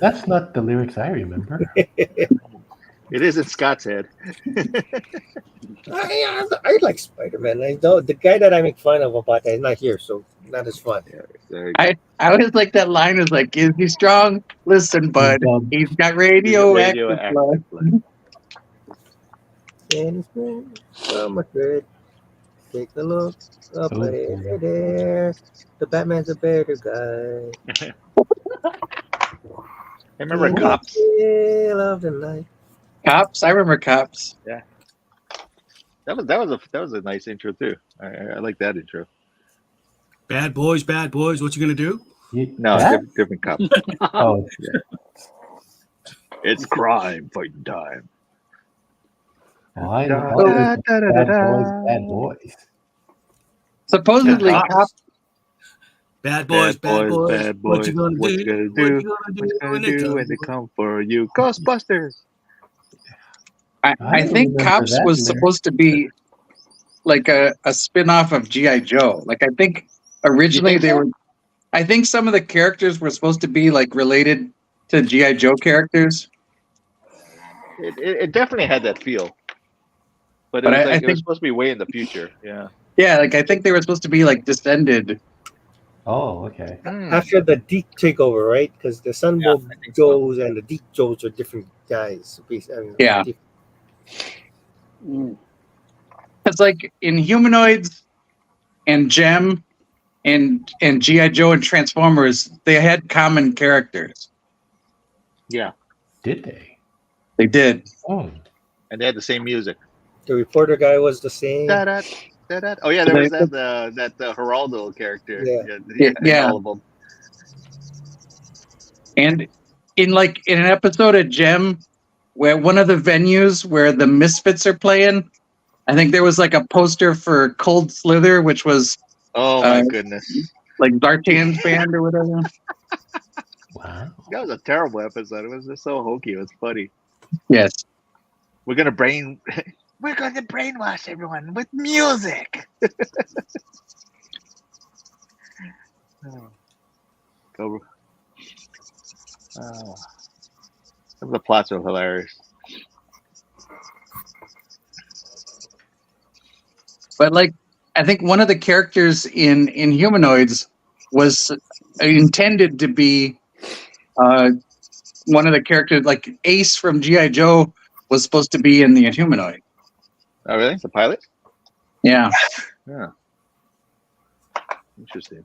That's not the lyrics I remember. It is in Scott's head. I like Spider-Man. I know the guy that I make fun of about that is not here, so not as fun. Yeah, there you go. I always like that line is like, is he strong? Listen, bud. He's got radioactive blood. blood. And it's been so much good. Take a look up Oh, right there. The Batman's a better guy. I remember In the Cops. chill of the night. Cops? I remember Cops. That was a nice intro too. I like that intro. Bad boys, what you gonna do? No, That? different Cops. Oh, It's crime fighting time. well, I Da, know da, da, da, da, Bad Boys. Supposedly, Yeah. Bad boys, bad boys. What you gonna What you do? gonna What do? you What you gonna gonna do when they come for you? Ghostbusters. I don't think remember Cops that was lyric. supposed to be like a spin-off of G.I. Joe. Like I think originally You think they so? were I think some of the characters were supposed to be like related to G.I. Joe characters. It definitely had that feel, but it But was I like it was think supposed to be way in the future. Yeah. like I think they were supposed to be like descended. Oh, okay. After the Deep takeover, right? Because the Sunbow I think so. Joes and the Deep Joes are different guys. Yeah. It's like in Humanoids and Gem and G.I. Joe and Transformers, they had common characters. Yeah, Did they? They did. Oh, and they had the same music. The reporter guy was the same. Da-da, da-da. Oh yeah, there was that Geraldo character. Yeah. In all of them. And in an episode of Gem, where one of the venues where the Misfits are playing, I think there was like a poster for Cold Slither, which was Oh my goodness, like Zartan's band or whatever. wow. that was a terrible episode. It was just so hokey. It was funny. Yes. We're gonna brainwash everyone with music. Go. Some of the plots are hilarious. But I think one of the characters in Humanoids was intended to be one of the characters, like Ace from G.I. Joe was supposed to be in the Humanoid. Oh really? The pilot? Yeah. Yeah. Interesting.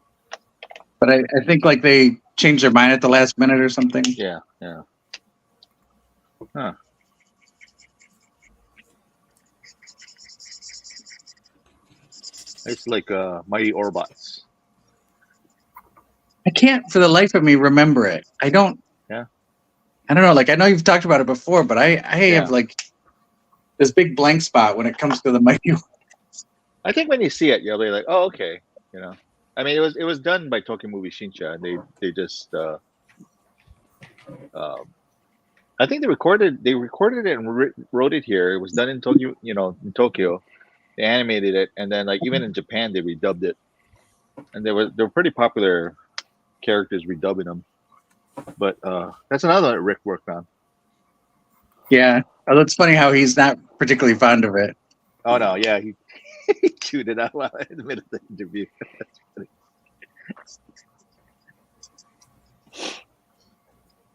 But I think they changed their mind at the last minute or something. Yeah. Huh. It's like Mighty Orbots. I can't for the life of me remember it. I don't. Yeah. I don't know. I know you've talked about it before, but I have this big blank spot when it comes to the Mighty. I think when you see it, you'll be like, "Oh, okay." I mean, it was done by Tokyo Movie Shinsha, and they just I think they recorded it and wrote it here. It was done in Tokyo, in Tokyo. They animated it, and then even in Japan they redubbed it, and they were pretty popular characters redubbing them. But that's another that Rick worked on. Yeah, it's funny how he's not particularly fond of it. Oh no, yeah, he chewed it out loud in the middle of the interview. That's funny.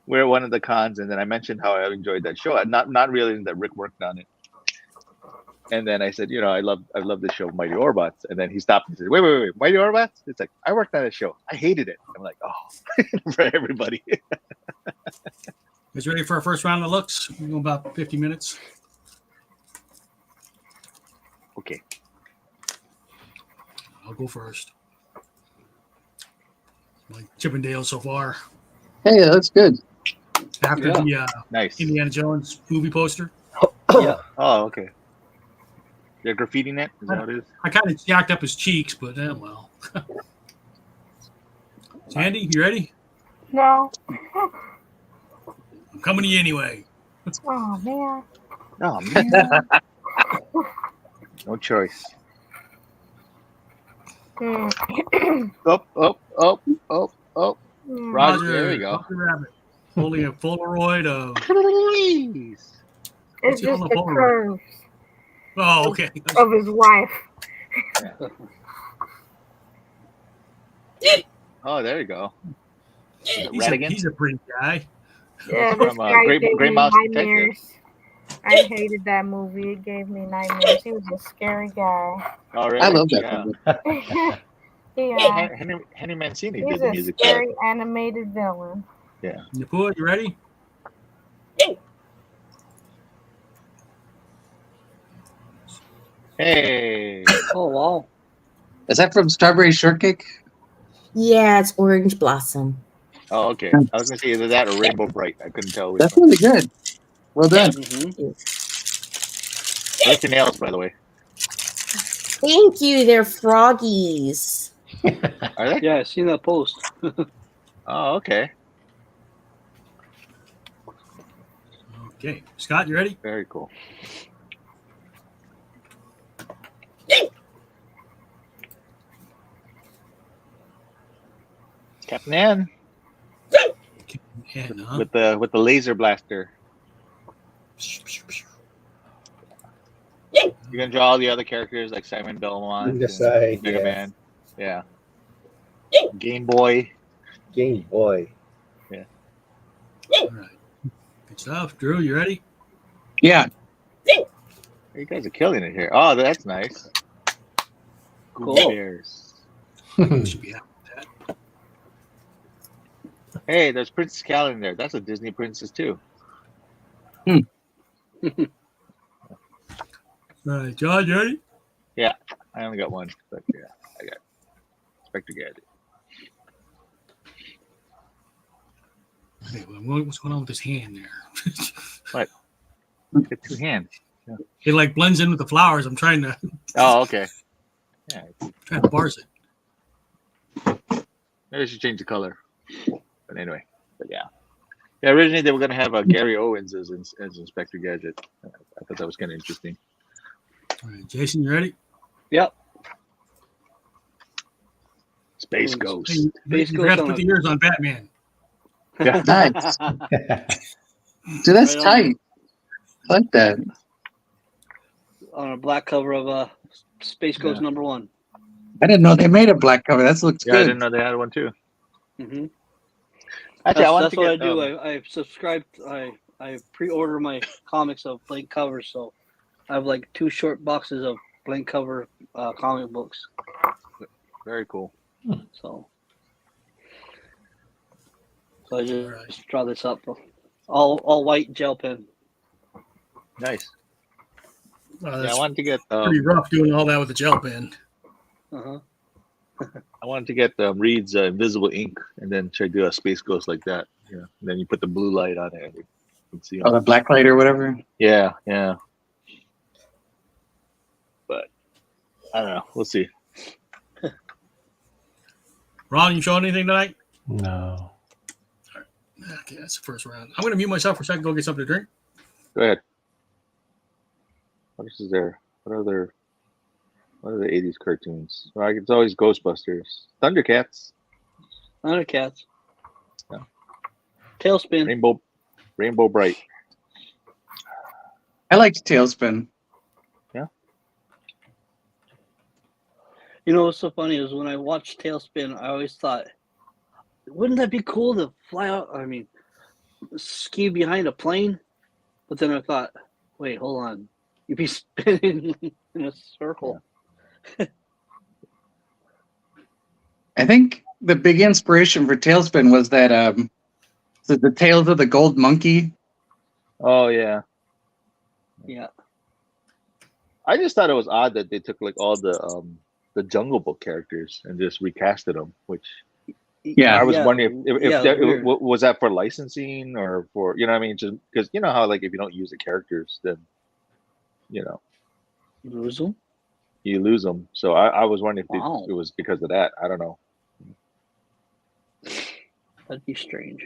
We're at one of the cons, and then I mentioned how I enjoyed that show, not realizing that Rick worked on it. And then I said, I love the show Mighty Orbots. And then he stopped and said, wait, Mighty Orbots? It's like, I worked on that show. I hated it. I'm like, oh, for everybody. Guys ready for our first round of looks? We're going about 50 minutes. Okay. I'll go first. Like Chippendale so far. Hey, that's good. After the nice Indiana Jones movie poster. Yeah. Oh, okay. They're graffitiing it? Is that what it is? I kind of jacked up his cheeks, but well. Sandy, you ready? No. I'm coming to you anyway. Oh, man. Oh, man. No choice. Oh. Roger, there we go. Roger Rabbit. Holding a Polaroid of... Please. It's just the curves Oh, okay. of his wife. Oh, there you go. He's a pretty guy. Yeah, this From, guy Great gave me Mouse nightmares. I hated that movie. It gave me nightmares. He was a scary guy. Oh, really? I love that movie. Yeah. Henry Mancini He's did the a music. scary animated villain. Yeah. Napua, you ready? Hey. Oh, wow. Is that from Strawberry Shortcake? Yeah, it's Orange Blossom. Oh, okay. I was gonna say either that or Rainbow Bright. I couldn't tell which That's one. really good. Well done. Mm-hmm. I like your nails, by the way. Thank you. They're froggies. Are they? Yeah, I seen that post. Oh, okay. Okay, Scott, you ready? Very cool. Captain N And, with the laser blaster. You can draw all the other characters like Simon Belmont, On the side, Mega yeah. Man. Yeah. Game Boy. Game Boy. all right. Good stuff. Drew, you ready? Yeah. You guys are killing it here. Oh, that's nice. Cool. Bears. You should be happy with that. Hey, there's Princess Callan there. That's a Disney princess too. All right, John, you ready? Yeah, I only got one, but yeah, I got Spectre Gadget. Hey, what's going on with his hand there? What? Get two hands. Yeah. It like blends in with the flowers. I'm trying to Oh, okay. Yeah, trying to parse it. maybe I should change the color. But anyway, but yeah. Yeah, originally they were gonna have Gary Owens as Inspector Gadget. I thought that was kind of interesting. All right, Jason, you ready? Yep. Space Ghost. Hey, you forgot to put the ears on Batman. Yeah. Nice. Dude, that's Right on. tight. I like that. On a black cover of Space Ghost #1. I didn't know they made a black cover. That looks Yeah, I good. didn't know they had one too. Mm-hmm. Actually, I want That's to what get. I do. I subscribe. I pre-order my comics of blank covers, so I have like 2 short boxes of blank cover comic books. Very cool. So I just draw this up. All white gel pen. Nice. Oh, Yeah, I wanted to get. pretty rough doing all that with the gel pen. Uh-huh. I wanted to get Reed's invisible ink, and then try to do a Space Ghost like that. Yeah. And then you put the blue light on it. And you can see. Oh, the black light or whatever. Yeah, yeah. But I don't know. We'll see. Ron, you showing anything tonight? No. Okay, that's the first round. I'm going to mute myself for a second. Go get something to drink. Go ahead. What else is there? What other 80s cartoons? Well, it's always Ghostbusters. Thundercats. Thundercats. Yeah. Tailspin. Rainbow Bright. I liked Tailspin. Yeah. You know what's so funny is when I watched Tailspin, I always thought, wouldn't that be cool to fly out? I mean, ski behind a plane. But then I thought, wait, hold on. You'd be spinning in a circle. I think the big inspiration for Tailspin was that the Tales of the Gold Monkey. Oh yeah. Yeah. I just thought it was odd that they took like all the Jungle Book characters and just recasted them, which Yeah. I was wondering if weird. was that for licensing or for, you know what I mean, just because you know how like if you don't use the characters, then you know Lose them? you lose them. So I was wondering if Wow. it was because of that. I don't know. That'd be strange.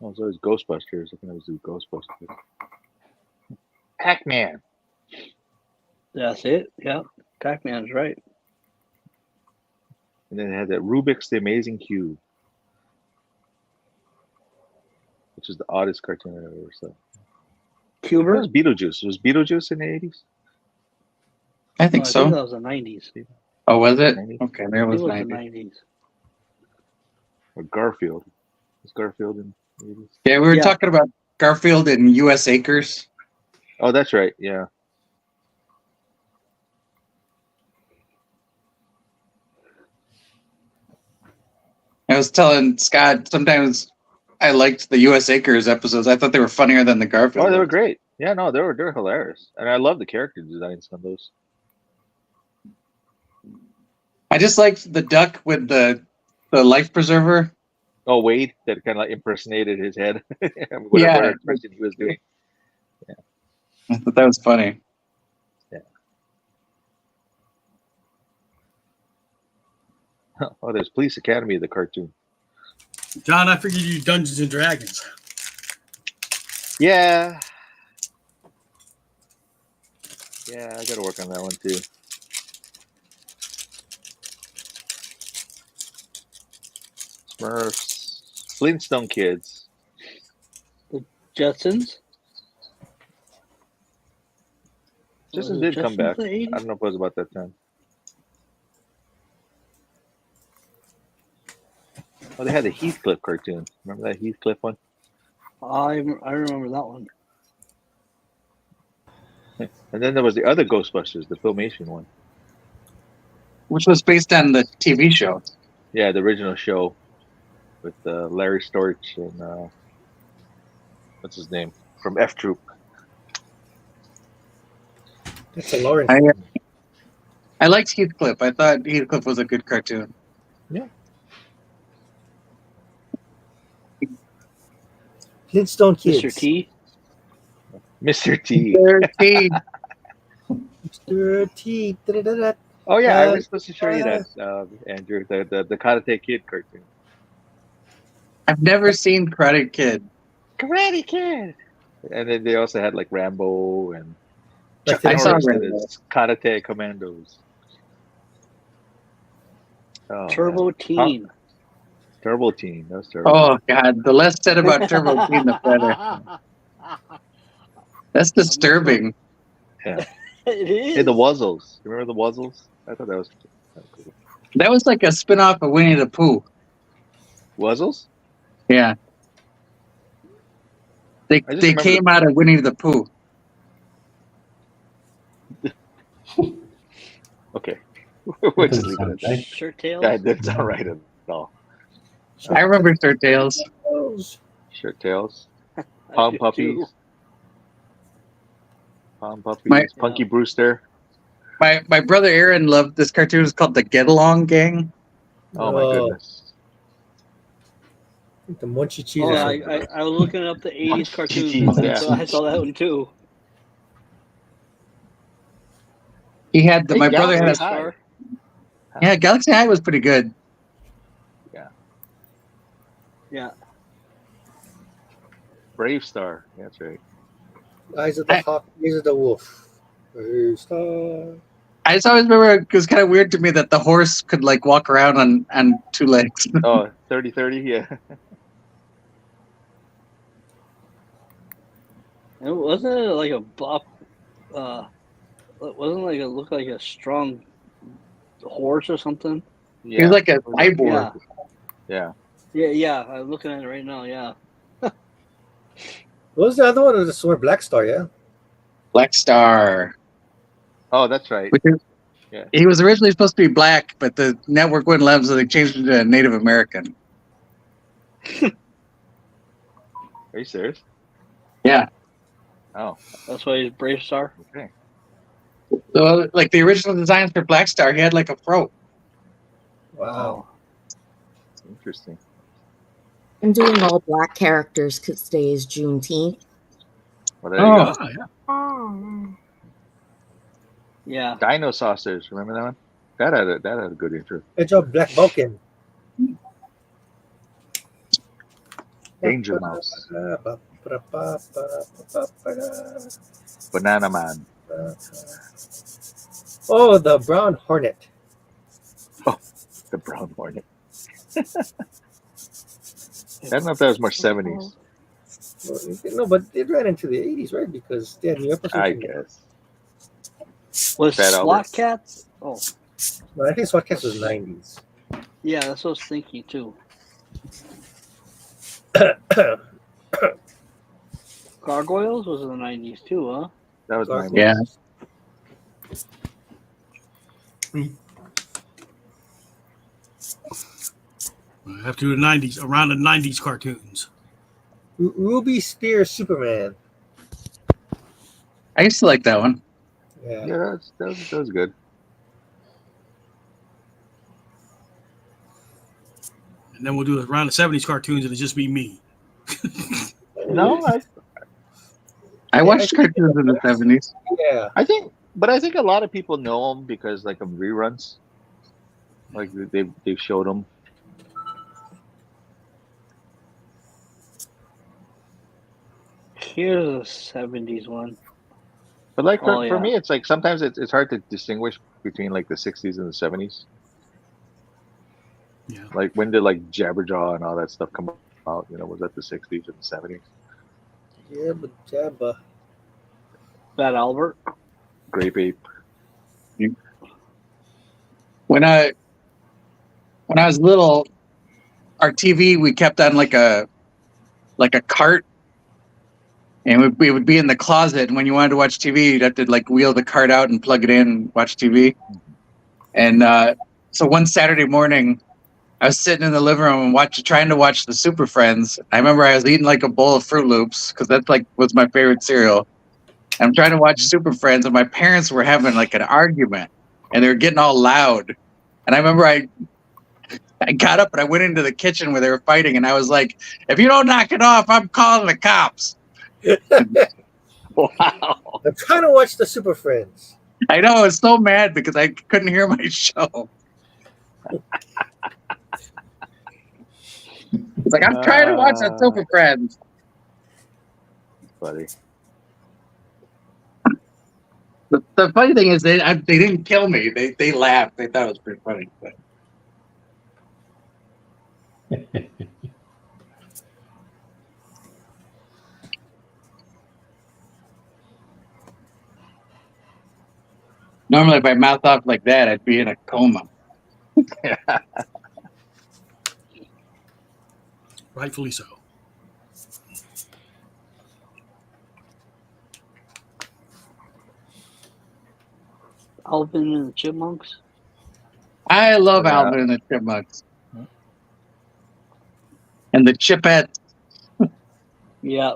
Oh, it's always Ghostbusters. I can always do Ghostbusters. Pac-Man. That's it. Yeah. Pac-Man's right. And then it had that Rubik's The Amazing Cube, which is the oddest cartoon I've ever seen. It was Cuber? Beetlejuice. Was Beetlejuice in the 80s? I think I so. think that was the 90s. Oh, was it? 90s? Okay, there It was was the 90. 90s. Or Garfield. Was Garfield in the 80s? Yeah, we were Yeah. talking about Garfield and U.S. Acres. Oh, that's right. Yeah. I was telling Scott sometimes I liked the U.S. Acres episodes. I thought they were funnier than the Garfield. Oh, they were ones. great. Yeah, no, they're hilarious, and I love the character designs on those. I just liked the duck with the life preserver. Oh, Wade, that kind of like impersonated his head. Yeah. Whatever expression he was doing. I thought that was funny. Yeah. Oh, there's Police Academy, the cartoon. John, I figured you Dungeons and Dragons. Yeah. Yeah, I got to work on that one too. Smurfs, Flintstone Kids. Jetsons. Justin Was it did come Jetsons back. the I 80s? don't know if it was about that time. Oh, they had the Heathcliff cartoon. Remember that Heathcliff one? I remember that one. And then there was the other Ghostbusters, the Filmation one. Which was based on the TV show. Yeah, the original show with Larry Storch and what's his name from F Troop. That's a Lawrence. I liked Heathcliff. I thought Heathcliff was a good cartoon. Flintstone Kids. Mr. T. Mr. T. Mr. T. Da-da-da-da. Oh yeah, I was supposed to show you that, Andrew, the Karate Kid cartoon. I've never seen Karate Kid. Karate Kid. And then they also had like Rambo and Like Chuck I saw Norris and Rambo. his Karate Commandos. Oh, Turbo man. Teen. Turbo Teen. That was terrible. Oh God, the less said about Turbo Teen, the better. That's disturbing. Yeah. It is. Hey, the Wuzzles. You remember the Wuzzles? I thought that was cool. That was like a spin-off of Winnie the Pooh. Wuzzles? Yeah. They I just they remember came out of Winnie the Pooh. Okay. We'll just Doesn't leave it sound at that. right. Shirt tails. That's not right at all. I remember Shirt Tails. Shirt tails. I Palm do puppies. too. Palm puppies. My- Punky Brewster. My brother Aaron loved this cartoon. It's called the Get Along Gang. Oh my goodness. The Munchie Cheese. Oh, or I something. was looking up the 80s cartoons. GGs, yeah. So I saw that one too. He had the Hey, my brother had a, Galaxy High. Star. yeah, Galaxy High was pretty good. Yeah. Brave Star. That's right. Eyes of the Hawk, Ears of the Wolf. Star. I just always remember it was kind of weird to me that the horse could like walk around on two legs. Oh, 30-30, yeah. And wasn't it like a bop? Wasn't like it looked like a strong horse or something? Yeah. He was like a cyborg. Yeah. Yeah. Yeah. I'm looking at it right now. Yeah. What was the other one? It was the Sword Black Star, yeah? Black Star. Oh, that's right. Which is, Yeah. He was originally supposed to be black, but the network wouldn't let him, so they changed him to Native American. Are you serious? Yeah. Oh, That's why he's Brave Star. okay. So, like the original designs for Black Star, he had like a fro. Wow. Interesting. I'm doing all black characters because today is Juneteenth. Well, there you Oh. go. Oh, yeah. Oh, Yeah. Dino Sausage. Remember that one? That had a good intro. Good job, Black Vulcan. Danger Mouse. Banana Man. Oh, the Brown Hornet. The Brown Hornet. I don't know if that was more 70s. No, but it ran into the 80s, right? Because they had new episodes. I in there. guess. Was Fat SWAT Albert. Cats? Oh, No, I think SWAT Cats was 90s. yeah. That's what I was thinking too. Gargoyles was in the 90s too, huh? That was my Yeah. I have to do the 90s, around the 90s cartoons. Ruby Spear Superman. I used to like that one. Yeah. Yeah, that was good. And then we'll do around the 70s cartoons, and it's just be me. No, I watched cartoons in the 70s. Yeah. I think a lot of people know them because like of reruns. Like they showed them. Here's a 70s one. But like Oh, for yeah. me, it's like sometimes it's hard to distinguish between like the 60s and the 70s. Yeah. Like when did like Jabberjaw and all that stuff come out? You know, was that the 60s or the 70s? Jabba. Fat Albert. Grape Ape. When I was little, our TV we kept on like a cart, and we would be in the closet. And when you wanted to watch TV, you'd have to like wheel the cart out and plug it in and watch TV. And so one Saturday morning, I was sitting in the living room and trying to watch the Super Friends. I remember I was eating like a bowl of Fruit Loops because that's like was my favorite cereal. I'm trying to watch Super Friends, and my parents were having like an argument, and they were getting all loud. And I remember I got up and I went into the kitchen where they were fighting, and I was like, "If you don't knock it off, I'm calling the cops." Wow. I'm trying to watch the Super Friends. I know, I was so mad because I couldn't hear my show. It's like, I'm trying to watch that Super Friends. Funny. The funny thing is, they didn't kill me. They laughed. They thought it was pretty funny. But. Normally, if I mouth off like that, I'd be in a coma. Rightfully so. Alvin and the Chipmunks. I love Yeah. Alvin and the Chipmunks. And the Chipettes. Yeah.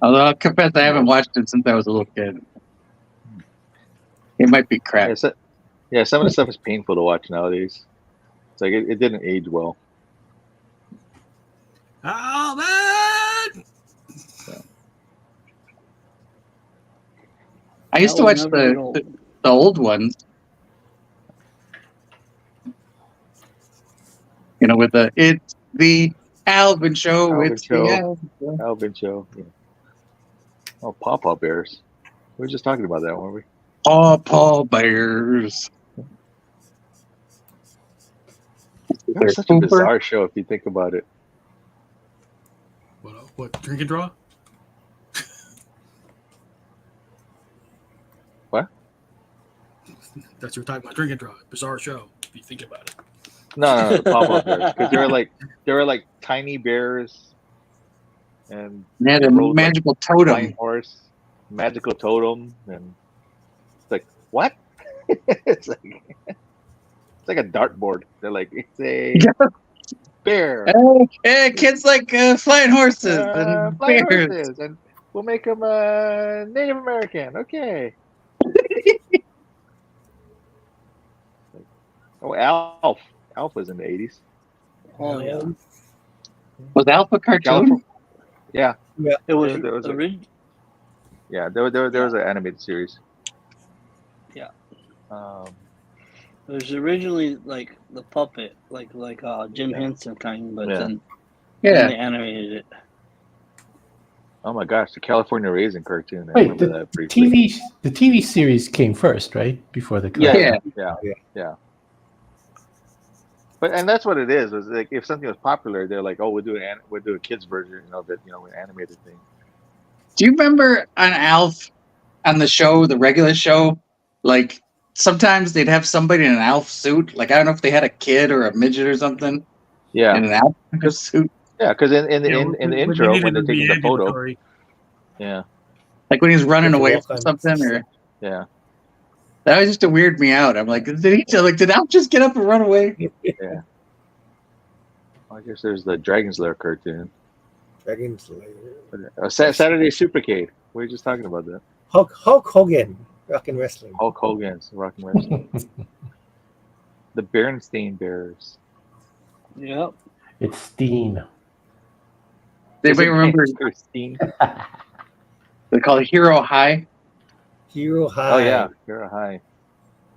Although I'll confess, I haven't watched it since I was a little kid. It might be crap. Yeah, some of the stuff is painful to watch nowadays. It's like it didn't age well. Alvin! I used to That will watch never get old. the old ones. You know, with it's the Alvin Show. Alvin It's Show. the Alvin Show. Alvin Show. Yeah. Oh, Paw Bears. We were just talking about that, weren't we? Paw Bears. That was such a bizarre show if you think about it. What drink and draw? What? That's what we're talking about. Drink and draw. Bizarre show, if you think about it. No, the Paw Bears. Because they were like tiny bears, and They had a rode, magical like, totem. flying horse, magical totem, and it's like what? it's like a dartboard. They're like it's a bear. Hey, kids like flying horses and Flying bears. horses, and we'll make them Native American. Okay. Oh, Alf. Alf was in the 80s. Oh yeah. Was Alf a cartoon? Yeah. Yeah. It was There was yeah. there was an animated series. Yeah. It was originally like the puppet, like Jim Henson kind, but then they animated it. Oh my gosh, the California Raisin cartoon. I Wait, remember that briefly. the TV series came first, right? Before the cartoon. Yeah. But that's what it is. Was like if something was popular, they're like, oh, we'll do a kids version, an animated thing. Do you remember on Alf, on the show, the regular show, like sometimes they'd have somebody in an Alf suit. Like I don't know if they had a kid or a midget or something. Yeah. In an Alf suit. Yeah, because in the intro when they're taking the photo. Yeah. Like when he's running away from something, or that was just to weird me out. I'm like, did Alf just get up and run away? Yeah. I guess there's the Dragon's Lair cartoon. Dragon's Lair. Saturday Supercade. We were just talking about that. Hulk Hogan, Rock and Wrestling. Hulk Hogan's Rock and Wrestling. The Berenstain Bears. Yep. It's Steen. Anybody remember? Steen. They call it Hero High. Hero High. Oh yeah, Hero High.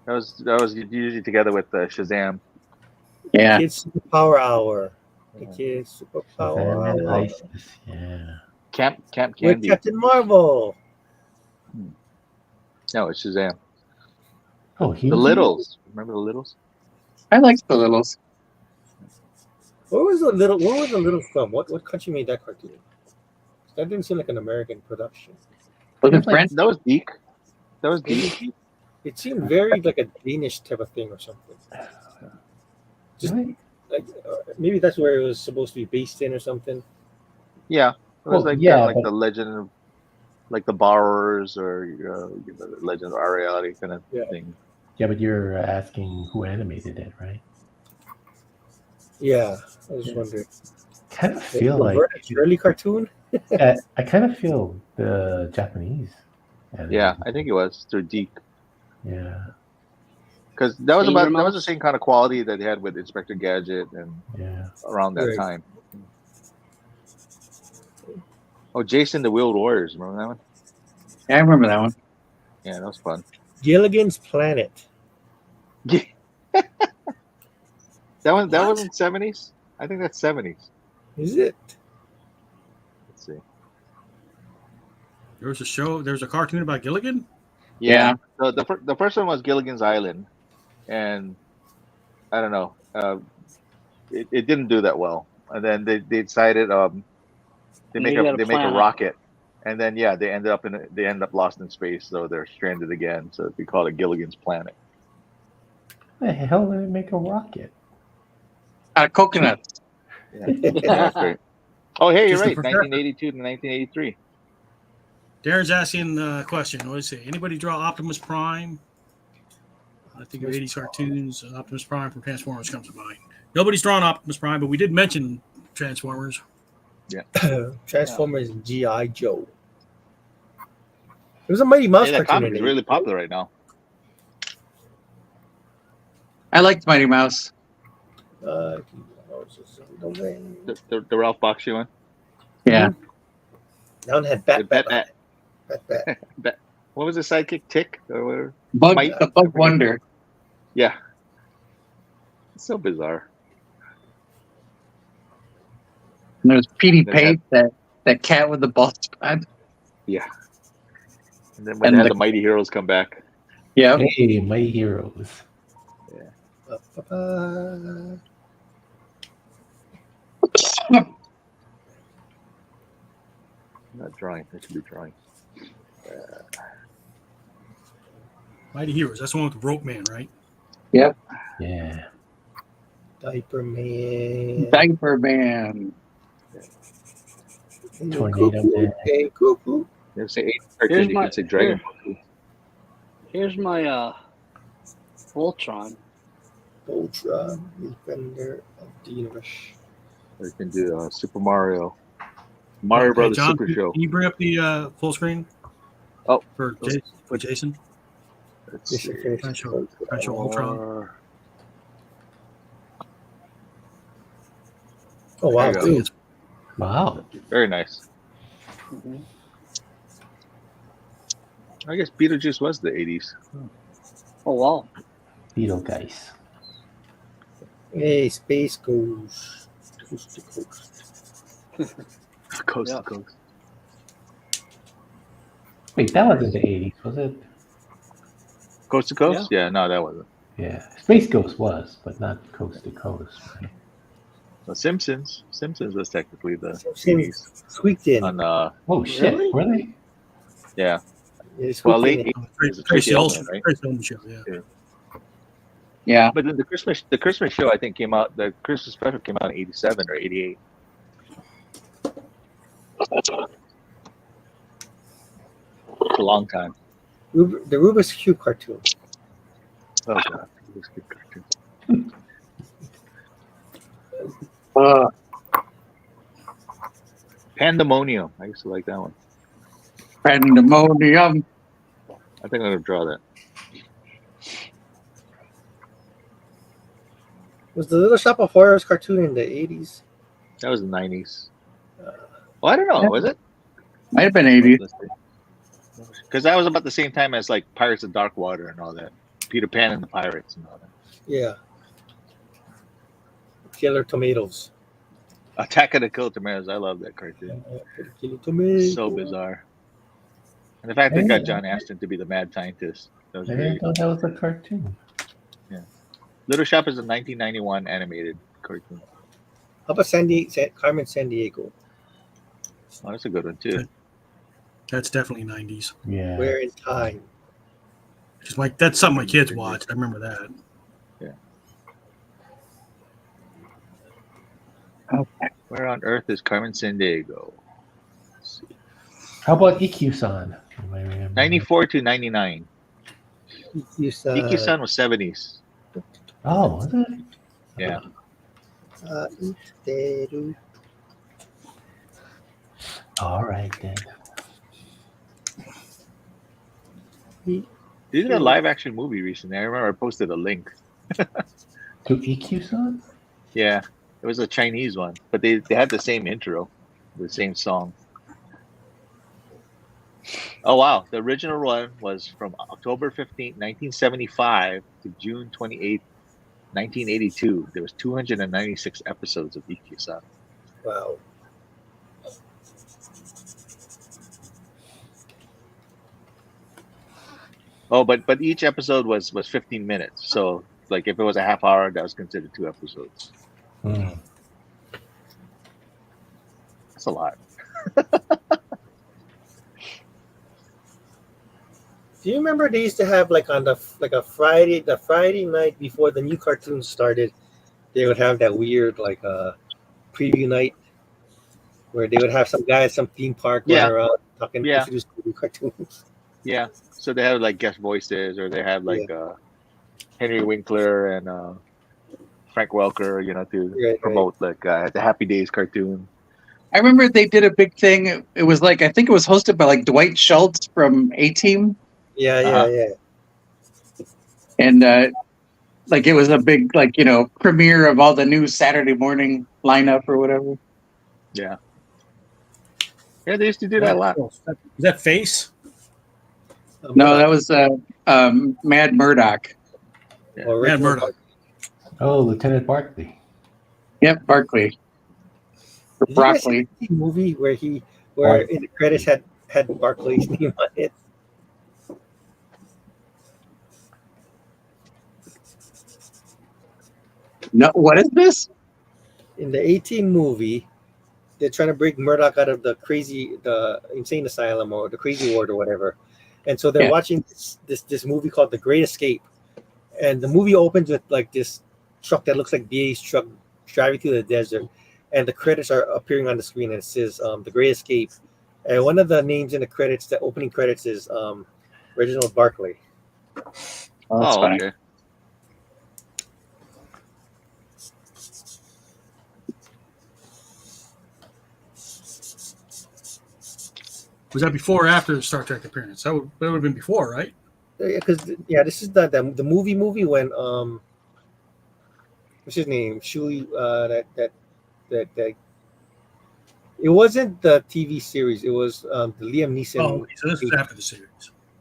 That was usually together with Shazam. Yeah. Kids Superpower Hour. The Yeah. Kids Shazam Superpower and Hour. ISIS. Yeah. Camp With Candy. Captain Marvel. No, it's Shazam. Oh, he The was in it? Littles. Remember the Littles? I like the littles. Where was the little from? What country made that cartoon? That didn't seem like an American production. Was It it was like- French? That was Deke. That was Deke. It seemed very like a Danish type of thing or something. Just Really? like maybe that's where it was supposed to be based in or something. Yeah, it was Well, like yeah, kinda like but- the Legend of, like the Borrowers or the Legend of Ariel kind of Yeah. thing. Yeah, but you're asking who animated it, right? Yeah, I was Yeah. wondering. Kind of feel Laverne, like it's early cartoon. I kind of feel the Japanese. Yeah, I think it was through Deke. Yeah, Because that was Finger that was the Mouse? same kind of quality that they had with Inspector Gadget and yeah. around that Right. time. Oh, Jason the Wheeled Warriors, remember that one? Yeah, I remember that one. Yeah, that was fun. Gilligan's Planet. That What? wasn't 70s? I think that's 70s. Is it? Let's see. There was a show. There was a cartoon about Gilligan. Yeah. So the first one was Gilligan's Island, and I don't know. It didn't do that well. And then they decided they make got a a planet. rocket, and then they end up lost in space, so they're stranded again. So we call it Gilligan's Planet. The hell did they make a rocket? Coconuts. Yeah, that's great. Oh, hey, you're Just the right. professor. 1982 to 1983. Darren's asking a question. What does it say? Anybody draw Optimus Prime? I think of 80s cartoons. Optimus Prime from Transformers comes to mind. Nobody's drawn Optimus Prime, but we did mention Transformers. Transformers G.I. Joe. There was a Mighty Mouse Hey, that cartoon comic in is it. really popular right now. I liked Mighty Mouse. The The Ralph Bakshi one. Yeah. That one had Bat. What was the sidekick? Tick or whatever. The Bug Wonder. Yeah. It's so bizarre. And there's Petey They Pate, that cat with the ball spot. Yeah. And then when And they had the- the Mighty Heroes come back. Yep. Hey, my heroes. Not drawing. That should be drawing. Mighty Heroes. That's the one with the rope man, right? Yep. Yeah. Diaper Man. Diaper Man. Tornado Man. Hey, cuckoo. You say 8 Here's characters, you my- can say Dragon Ball. Here's my Voltron. Ultra Defender of the Universe. Or you can do Super Mario. Mario Hey, Brothers John, Super Show. Can you bring up the full screen? Oh, for Jason. Let's Yes, see. okay. Try to show Ultron. Oh wow, There you dude. Wow. Very nice. Mhm. I guess Beetlejuice was the 80s. Oh wow. Beetle guys. Hey, Space Ghost. Coast to coast. Coast Yeah. to Coast. Wait, that wasn't the 80s, was it? Coast to Coast? Yeah, no, that wasn't. Yeah. Space Ghost was, but not Coast to Coast, right? The Simpsons. Simpsons was technically the Simpsons. 80s. Squeaked in. On Oh, shit. Really? Were they? yeah. Yeah, squeaked Well, in. late 80s. was Tracy Ullman, right? Tracy Ullman show, yeah. Yeah. But then the Christmas show I think came out. The Christmas special came out in '87 or '88. It's a long time. The Rubik's Cube cartoon. Oh god, it was a good cartoon. Pandemonium. I used to like that one. Pandemonium. I think I'm gonna draw that. Was the Little Shop of Horrors cartoon in the 80s? That was the '90s. Well, I don't know. Was it? Might have been 80s. Let's see. Because that was about the same time as like Pirates of Dark Water and all that. Peter Pan and the Pirates and all that. Yeah. Killer Tomatoes. Attack of the Killer Tomatoes. I love that cartoon. Killer Tomatoes. So bizarre. And the fact they got John Aston to be the mad scientist. That was I didn't great. know that was a cartoon. Little Shop is a 1991 animated cartoon. How about Carmen Sandiego? Oh, that's a good one too. That's definitely 90s. Yeah. Where in Time? Just like that's something my kids watch. I remember that. Okay. Where on earth is Carmen Sandiego? Let's see. How about Ikkyu-san? 94 to 99. Ikkyu-san. Ikkyu-san was 70s. Oh, was it? Yeah. Iteru. All right then. They did a live action movie recently. I remember I posted a link. To Ikkyu-san? Yeah. It was a Chinese one. But they had the same intro, the same song. Oh, wow. The original one was from October 15th, 1975 to June 28th, 1982. There was 296 episodes of Ikkyu-san. Wow. Oh, but each episode was 15 minutes. So, like, if it was a half hour, that was considered 2 episodes. Hmm. That's a lot. Do you remember they used to have like on the Friday night before the new cartoons started, they would have that weird like preview night where they would have some guy at some theme park running around talking introducing new cartoons. Yeah. So they have like guest voices, or they have like Henry Winkler and Frank Welker, to promote like the Happy Days cartoon. I remember they did a big thing. It was like, I think it was hosted by like Dwight Schultz from A-Team. Yeah. And like it was a big premiere of all the new Saturday morning lineup or whatever. Yeah. Yeah, they used to do that a lot. Is that Face? No, that was Mad Murdoch. Yeah. Mad Murdoch. Oh, Lieutenant Barkley. Yep, Barkley. Or Broccoli. The movie where in the credits had Barkley's name on it. No, what is this? In the 18 movie, they're trying to break Murdoch out of the insane asylum or the crazy ward or whatever, and so they're watching this movie called The Great Escape, and the movie opens with like this truck that looks like BA's truck driving through the desert, and the credits are appearing on the screen, and it says The Great Escape, and one of the names in the credits, the opening credits, is Reginald Barkley. Oh, that's funny. Okay. Was that before or after the Star Trek appearance? That would have been before, right? Yeah, because this is the movie when what's his name? Shui. That it wasn't the TV series. It was the Liam Neeson. Oh, so this was after the series.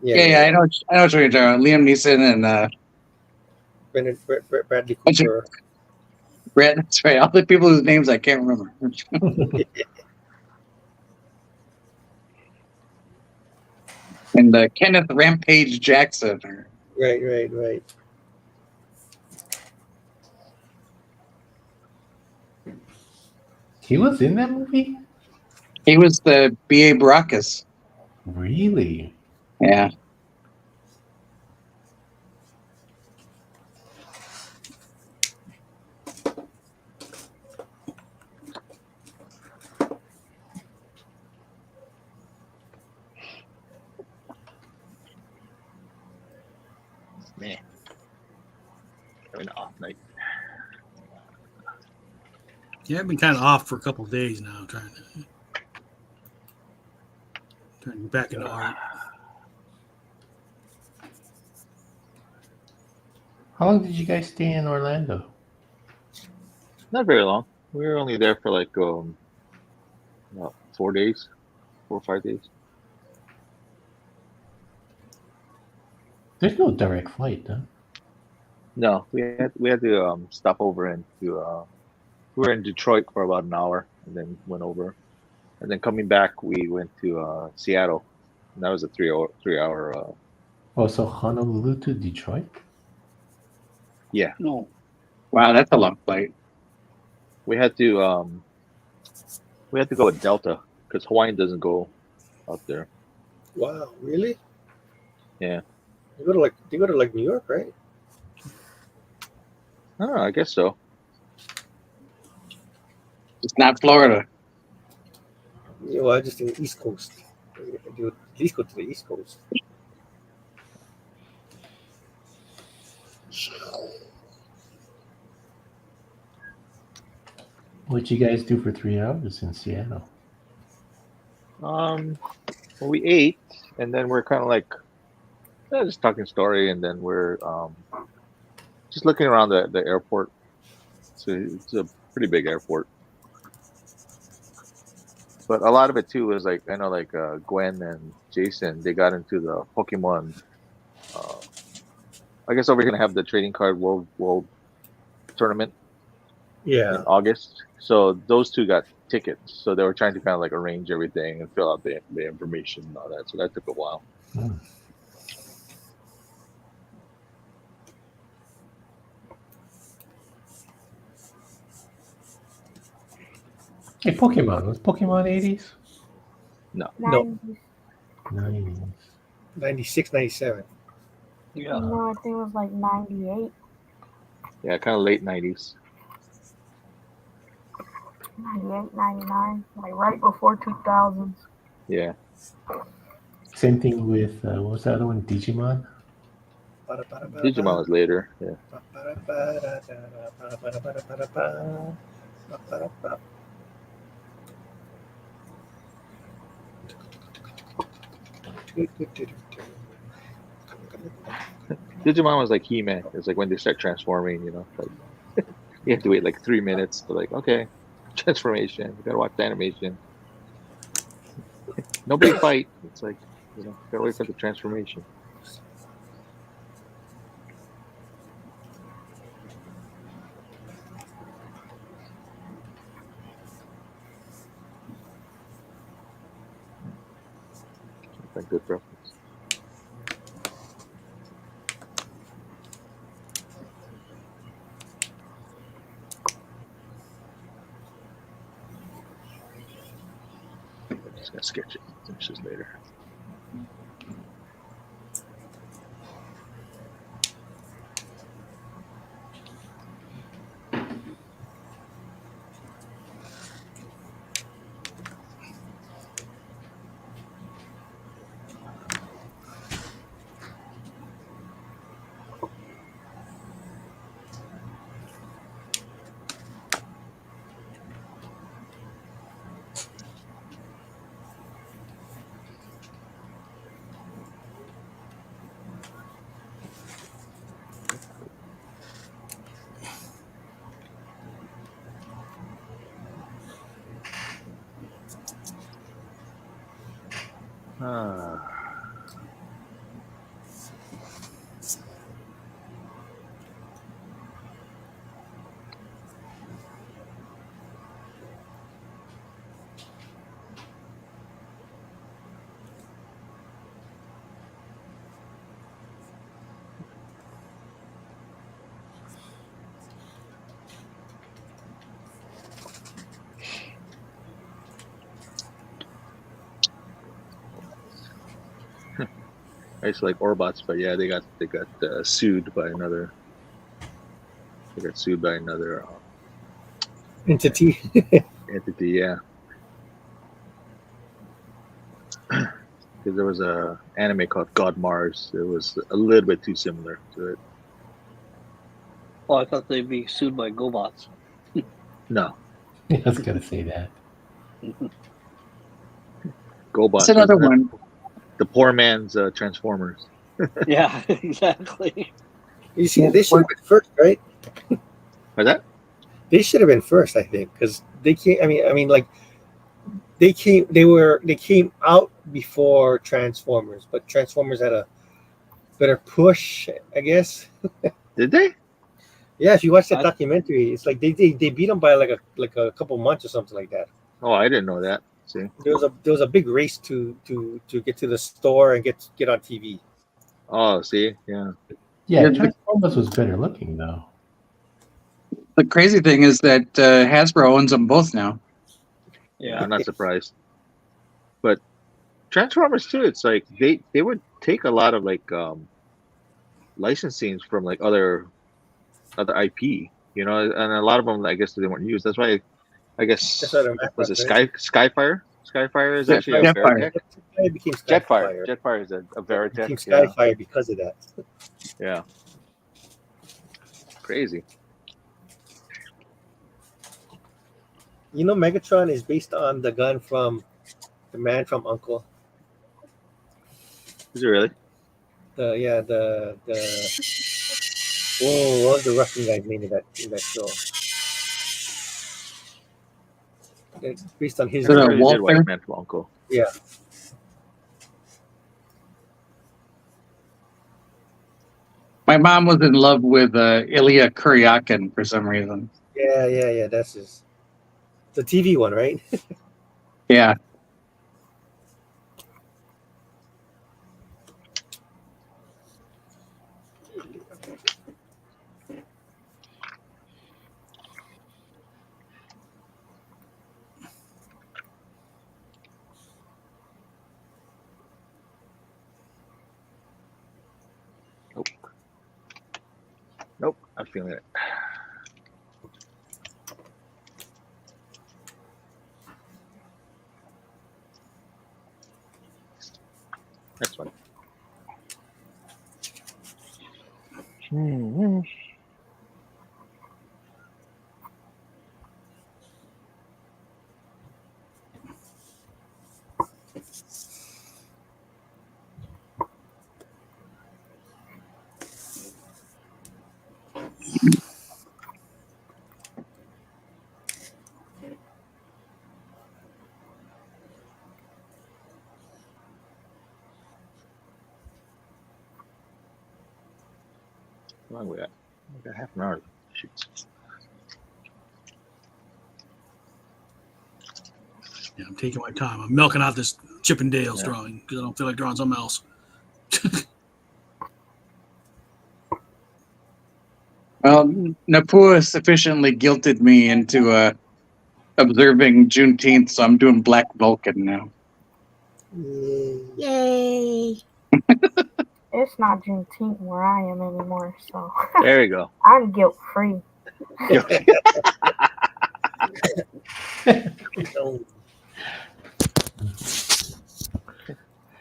Yeah. I know what you're talking about. Liam Neeson and Bradley Cooper. Brett. That's right. All the people whose names I can't remember. And Kenneth Rampage Jackson. Right. He was in that movie? He was the B.A. Baracus. Really? Yeah. Man. Having an off night. Yeah, I've been kind of off for a couple of days now, trying to turn back into art. How long did you guys stay in Orlando? Not very long. We were only there for like 4 days, 4 or 5 days. There's no direct flight, huh? No, we had to stop over into we were in Detroit for about an hour and then went over, and then coming back we went to Seattle, and that was a 3 hour. Oh, so Honolulu to Detroit? Yeah, No. Wow, that's a long flight. we had to go with Delta because Hawaiian doesn't go up there. Wow, really? Yeah. You go to like New York, right? Oh, I guess so. It's not Florida. Yeah, well, I just think East Coast. You at least go to the East Coast. What'd you guys do for 3 hours in Seattle? Well, we ate, and then we're kind of like just talking story, and then we're just looking around the airport. So it's a pretty big airport, but a lot of it too is like I know like Gwen and Jason, they got into the Pokemon. I guess over here gonna have the trading card world tournament Yeah. in August. So those two got tickets. So they were trying to kind of like arrange everything and fill out the information and all that. So that took a while. Hmm. Hey, Pokemon. Was Pokemon 80s? No. No. 90s. 90s. 96, 97. Yeah. No, I think it was like 98. Yeah, kind of late 90s. 98, 99, like right before 2000s. Yeah. Same thing with, what was the other one? Digimon? Digimon was later. Yeah. Digimon was like He-Man. It's like when they start transforming, you know, like you have to wait like 3 minutes to like, okay, transformation. You gotta watch the animation. Nobody fight. It's like, you know, gotta wait for the transformation. That's a good reference. I'm just gonna sketch it. Finish this later. Ah. I used to like Orbots, but yeah, they got sued by another. They got sued by another Entity. entity. Yeah, because there was a anime called God Mars. It was a little bit too similar to it. Oh, I thought they'd be sued by GoBots. No, I was going to say that. GoBots. That's another wasn't one. The poor man's Transformers. Yeah, exactly. You see, they should have been first, right? What's that? They should have been first, I think, because they came. I mean, like they came. They came out before Transformers, but Transformers had a better push, I guess. Did they? Yeah, if you watch that I- documentary, it's like they beat them by like a couple months or something like that. Oh, I didn't know that. See. There was a big race to get to the store and get on TV. Oh, see, yeah. Yeah, Yeah, Transformers was better looking though. The crazy thing is that Hasbro owns them both now. Yeah, I'm not surprised. But Transformers too, it's like they would take a lot of like licensings from like other IP, and a lot of them I guess they weren't used. That's why I That's guess why they're was it Macross, right? Skyfire? Skyfire is Yeah, actually a Jetfire. Veritech. It became Jetfire. Skyfire. Jetfire is a It Veritech. became Yeah, Skyfire because of that. yeah. Crazy. You know, Megatron is based on the gun from the Man from Uncle. Is it really? The what was the Russian guy's name in that show? It's based on his Is it I a really did watch Walther? Man from Uncle. yeah. My mom was in love with Ilya Kuryakin for some reason. Yeah. That's the TV one, right? Yeah. Nope, I'm feeling it. Next one. How long we got? We got half an hour. Shoot. Yeah, I'm taking my time. I'm milking out this Chippendales Yeah. drawing because I don't feel like drawing something else. Well, Napua sufficiently guilted me into observing Juneteenth, so I'm doing Black Vulcan now. Yay! It's not Juneteenth where I am anymore, so There you go. I'm guilt free.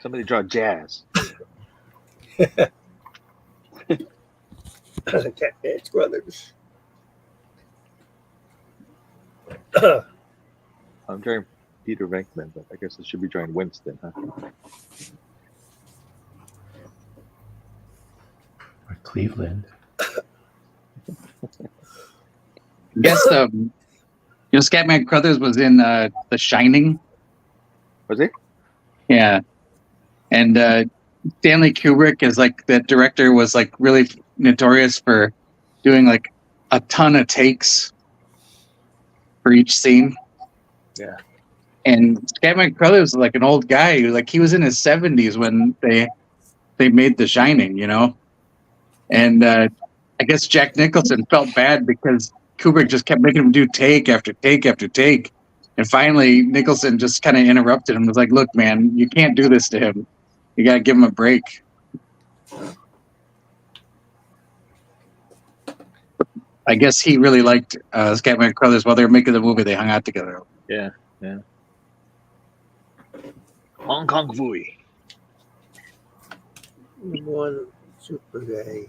Somebody draw jazz. Catfish Brothers. I'm drawing Peter Venkman, but I guess I should be drawing Winston, huh? Or Cleveland. I guess Scatman Crothers was in The Shining. Was he? Yeah, and Stanley Kubrick is like the director was like really notorious for doing like a ton of takes for each scene. Yeah. And Scatman Crothers was like an old guy who like he was in his 70s when they made The Shining, and I guess Jack Nicholson felt bad because Kubrick just kept making him do take after take after take. And finally, Nicholson just kind of interrupted him and was like, look, man, you can't do this to him. You got to give him a break. I guess he really liked Scatman Crothers. While they were making the movie, they hung out together. Yeah. Hong Kong Fooey. One super guy.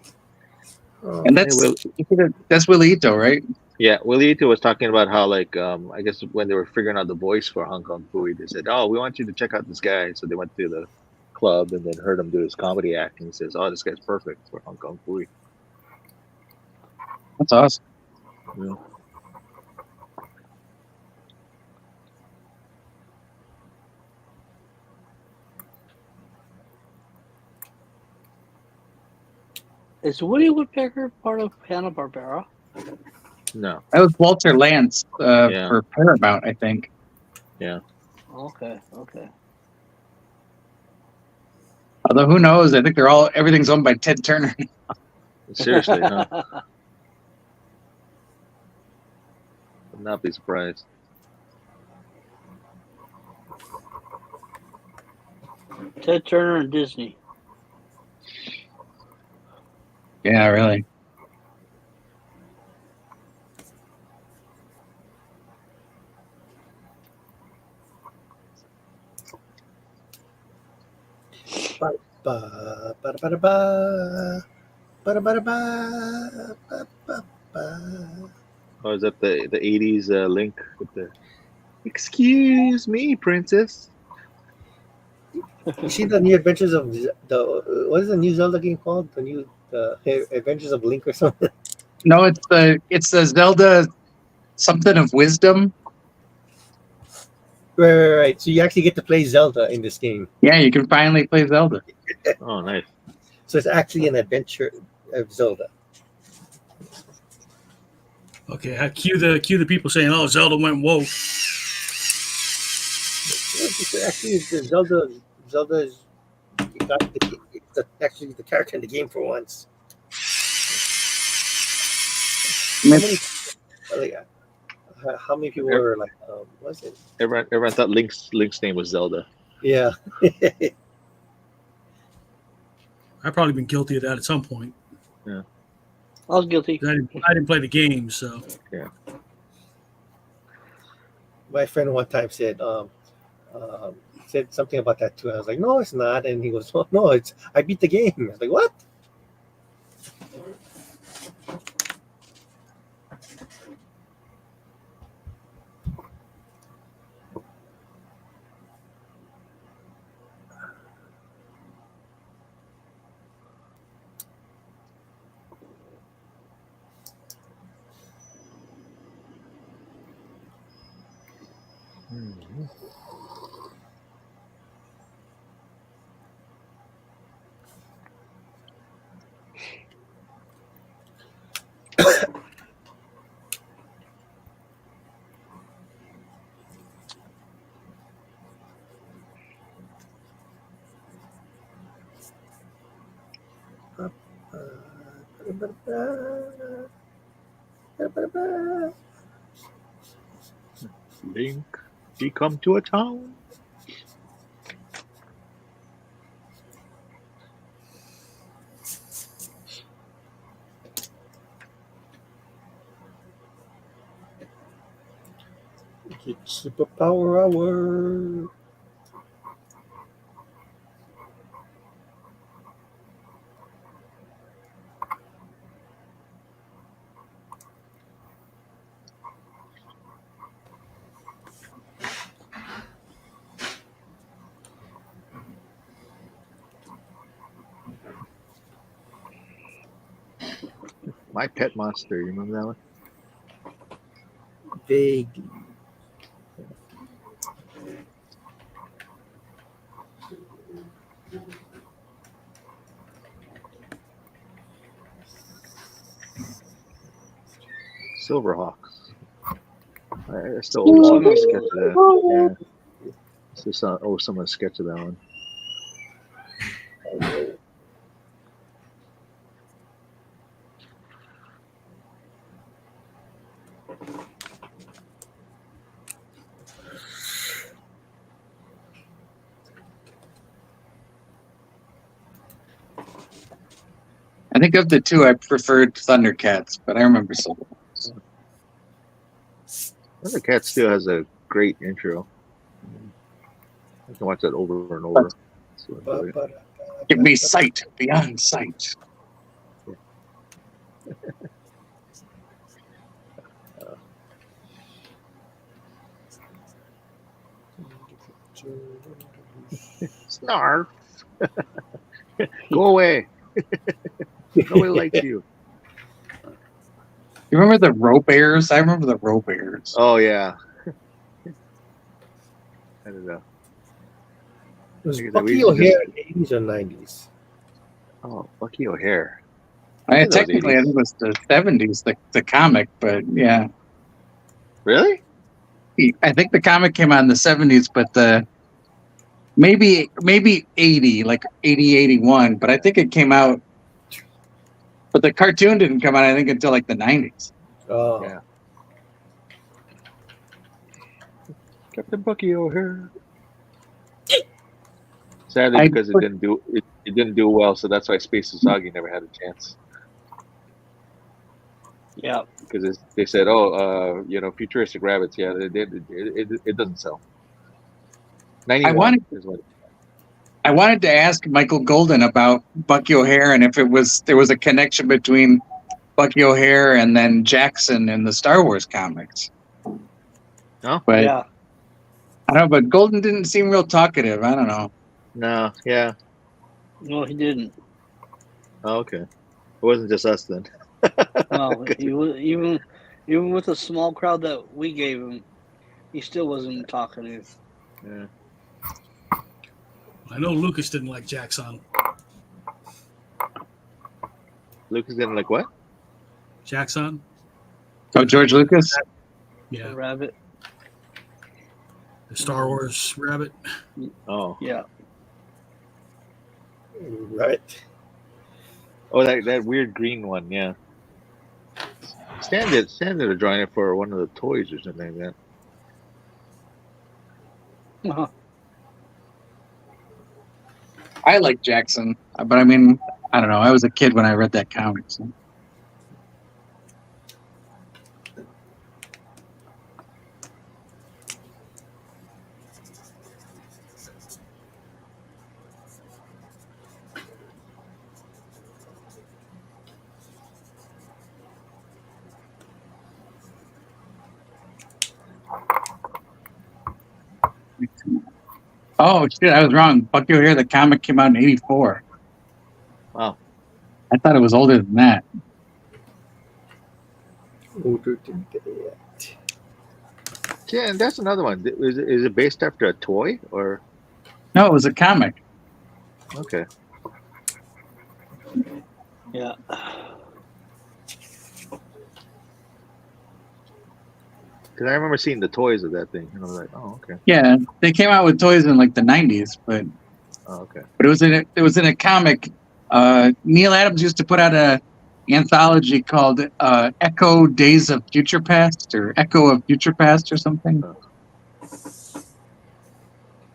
Oh, And that's Willie Ito, right? Yeah, Willie Ito was talking about how, like, I guess when they were figuring out the voice for Hong Kong Fooey, they said, "Oh, we want you to check out this guy." So they went to the club and then heard him do his comedy act, and he says, "Oh, this guy's perfect for Hong Kong Fooey." That's awesome. Yeah. Is Woody Woodpecker part of Hanna-Barbera? No. That was Walter Lantz Yeah. for Paramount, I think. Yeah. Okay. Although who knows? I think everything's owned by Ted Turner. Seriously, huh? Would not be surprised. Ted Turner and Disney. Yeah, really. Oh, is that the 80s link with the "Excuse me, princess"? You see the new Adventures of what is the new Zelda game called? The new Adventures of Link or something. No, it's the Zelda something of wisdom. Right. So you actually get to play Zelda in this game. Yeah, you can finally play Zelda. Oh, nice. So it's actually an adventure of Zelda. Okay, I cue the people saying, "Oh, Zelda went woke." It's actually the Zelda is actually the character in the game for once. How many people were like? Was it? Everyone thought Link's name was Zelda. Yeah. I've probably been guilty of that at some point. Yeah. I was guilty. I didn't play the game, so Yeah. My friend one time said something about that too. I was like, no, it's not. And he goes, oh, no, I beat the game. I was like, what? Link, he come to a town. It's superpower hour. My Pet Monster. You remember that one? Vaguely. Silverhawks. I still owe someone a sketch of that. Yeah. Still owe someone a sketch of that one. I think of the two, I preferred Thundercats, but I remember Silverhawks. Thundercats still has a great intro. I can watch that over and over. Give me sight beyond sight. Snarf. Go away. Nobody likes you. You remember the Rope Bears? I remember the Rope Bears. Oh, yeah. I don't know. Was Bucky O'Hare in the 80s or 90s? Oh, Bucky O'Hare. think that was Technically, I 80s. think it was the 70s, the comic, but yeah. Really? I think the comic came out in the 70s, but maybe 80, like 80, 81, but I think it came out, but the cartoon didn't come out, I think, until like the 90s. Oh, Yeah. Captain Bucky O'Hare. Sadly, because it didn't do well, so that's why Space Usagi never had a chance. Yeah. Because they said, "Oh, futuristic rabbits." Yeah, it doesn't sell. 91 is what. I wanted to ask Michael Golden about Bucky O'Hare and if there was a connection between Bucky O'Hare and then Jackson in the Star Wars comics. No? But Yeah. I don't know, but Golden didn't seem real talkative. I don't know. No. Yeah. No, he didn't. Oh, okay. It wasn't just us then. No, even with the small crowd that we gave him, he still wasn't talkative. Yeah. I know Lucas didn't like Jackson. Lucas didn't like what? Jackson? Oh, George Lucas? Yeah. The rabbit. The Star Wars rabbit. Oh. Yeah. right. Oh, that weird green one. Yeah. Stan did a drawing it for one of the toys or something like that. Uh-huh. I like Jackson, but I mean, I don't know. I was a kid when I read that comic. So. Oh shit! I was wrong. Bucky O'Hare, the comic came out in '84. Wow. I thought it was older than that. Older than that. Yeah, and that's another one. Is it based after a toy or? No, it was a comic. Okay. Yeah. Because I remember seeing the toys of that thing, and I was like, "Oh, okay." Yeah, they came out with toys in like the '90s, but Oh, okay. it was in a comic. Neil Adams used to put out a anthology called Echo Days of Future Past or Echo of Future Past or something.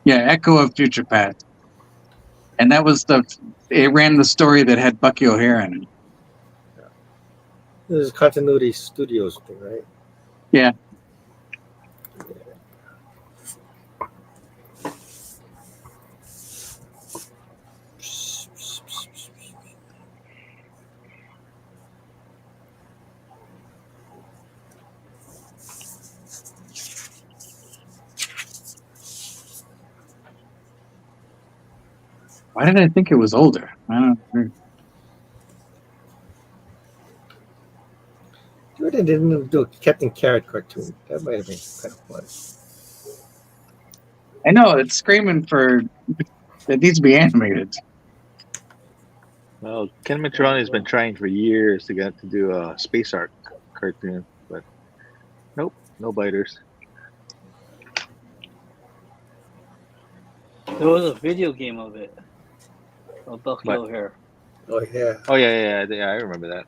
Yeah, Echo of Future Past. And that was it ran the story that had Bucky O'Hare in it. This is Continuity Studios thing, right? Yeah. Why did I think it was older? I don't know. Jordan didn't do a Captain Carrot cartoon. That might have been kind of fun. I know, it's screaming for it needs to be animated. Well, Ken Matroni has been trying for years to get to do a Space Ark cartoon, but nope, no biters. There was a video game of it. Of Bucky What? O'Hare. Oh yeah. Oh yeah, I remember that.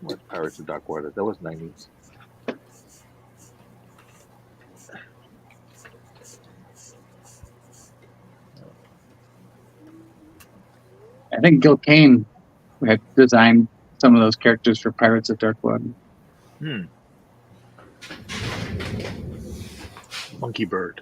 What Pirates of Dark Water? That was 90s. I think Gil Kane had designed some of those characters for Pirates of Dark Water. Monkey Bird.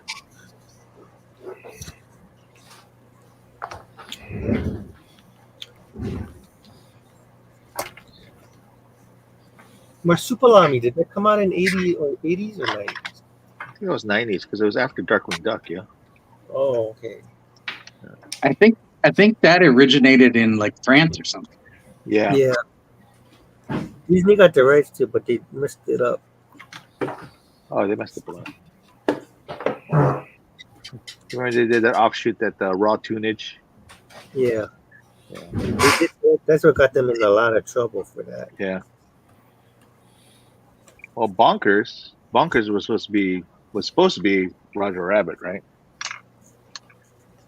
Marsupilami, did that come out in 80s or 90s? think it was 90s because it was after Darkwing Duck. Yeah. Oh, okay. I think that originated in like France or something. Yeah. Yeah. Disney got the rights to, but they messed it up. Oh, they messed up a lot. Remember they did that offshoot that Raw Tunage. Yeah. Yeah. They did, that's what got them in a lot of trouble for that. Yeah. Well, Bonkers was supposed to be Roger Rabbit, right?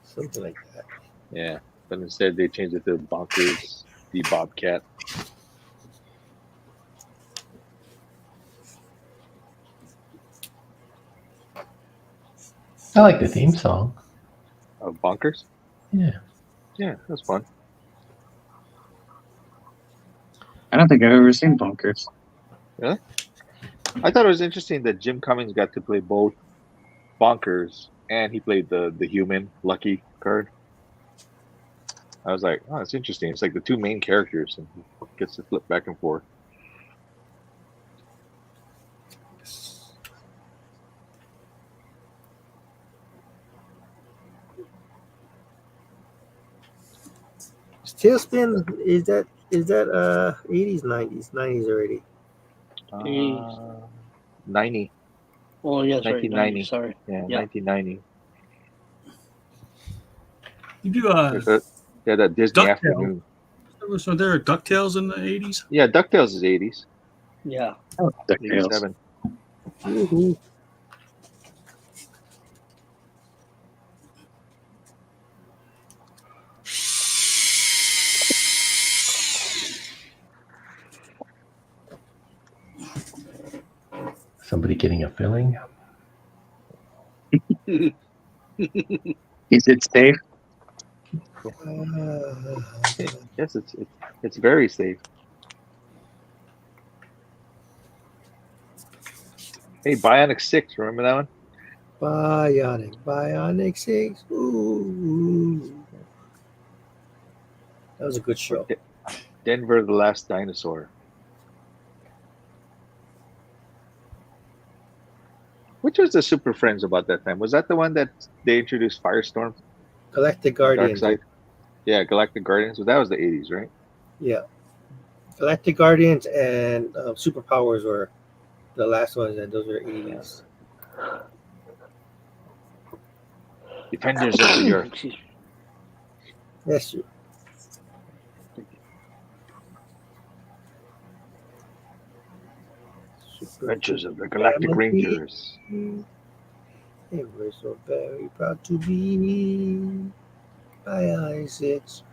Something like that. Yeah, but instead they changed it to Bonkers the Bobcat. I like the theme song. Of Bonkers. Yeah. Yeah, that's fun. I don't think I've ever seen Bunkers. Yeah. I thought it was interesting that Jim Cummings got to play both Bonkers and he played the human Lucky card. I was like, oh, it's interesting. It's like the two main characters and he gets to flip back and forth. Tailspin is that 80s, 90s already. 90. Oh, yes, right. 1990. 90, sorry. Yeah, Yeah. 1990. You do Yeah, that Disney DuckTales. afternoon. So there are DuckTales in the 80s? Yeah, DuckTales is 80s. Yeah. Oh, DuckTales. 87. Woohoo. Somebody getting a filling. Is it safe? Yes, it's very safe. Hey, Bionic 6, remember that one? Bionic 6. Ooh. That was a good show. Denver the Last Dinosaur. Which was the Super Friends about that time? Was that the one that they introduced Firestorm? Galactic Guardians. Darkseid? Yeah, Galactic Guardians. Well, that was the 80s, right? Yeah. Galactic Guardians and Superpowers were the last ones, and those were 80s. Defenders of the Earth. Excuse me. Yes, sir. Adventures of the Galactic Rangers. And we're so very proud to be Bionic 6.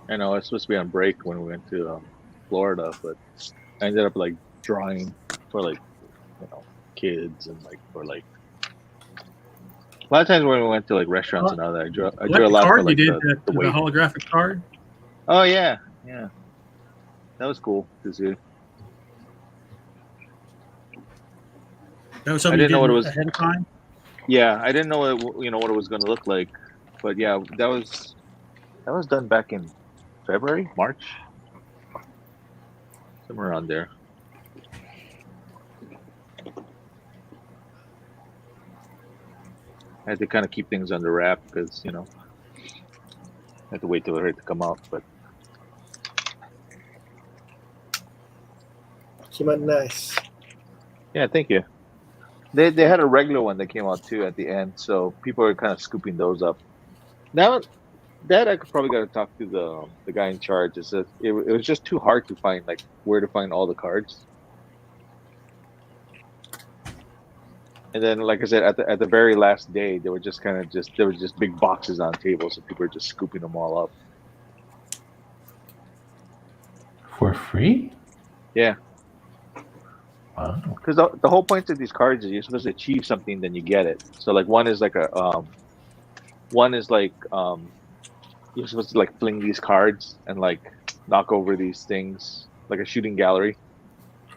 I know I was supposed to be on break when we went to Florida, but I ended up like drawing for like kids and like for like a lot of times when we went to like restaurants and all that. I drew a lot for like you did the the wait. holographic card. Oh yeah, that was cool to see. That was I something didn't know what it was ahead of time. Yeah, I didn't know what it was going to look like, but yeah, that was done back in February, March, somewhere around there. I had to kind of keep things under wrap because I had to wait till it had to come out. But Came out nice. yeah, thank you. They had a regular one that came out too at the end, so people are kind of scooping those up. Now that I could probably got to talk to the guy in charge. Is that it was just too hard to find like where to find all the cards. And then, like I said, at the very last day, they were just there was just big boxes on tables, so people were just scooping them all up. free? Yeah. Wow. Because the whole point of these cards is you're supposed to achieve something, then you get it. So like one is like you're supposed to like fling these cards and like knock over these things like a shooting gallery.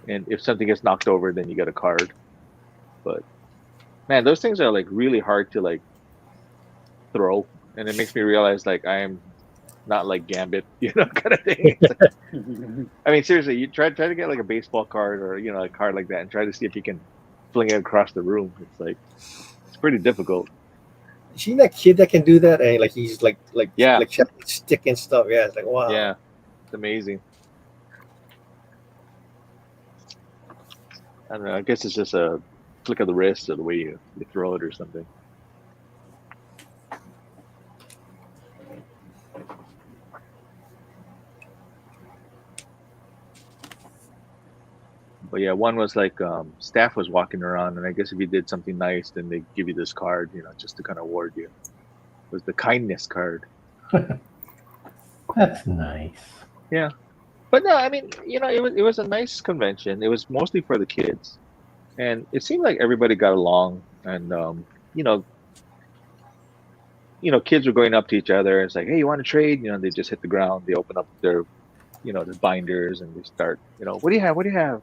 And if something gets knocked over, then you get a card. But man, those things are like really hard to like throw, and it makes me realize like I am not like Gambit, kind of thing. It's like, I mean, seriously, you try to get like a baseball card or a card like that, and try to see if you can fling it across the room. It's pretty difficult. You seen that kid that can do that? And like he's Yeah. like stick and stuff. Yeah, it's like wow. Yeah, it's amazing. I don't know. I guess it's just a flick of the wrist or the way you throw it or something. But yeah, one was like staff was walking around, and I guess if you did something nice, then they give you this card, just to kind of award you. It was the kindness card. That's nice. Yeah, but no, I mean, it was a nice convention. It was mostly for the kids, and it seemed like everybody got along, and kids were going up to each other. It's like, hey, you want to trade? They just hit the ground. They open up their the binders, and they start, what do you have? What do you have?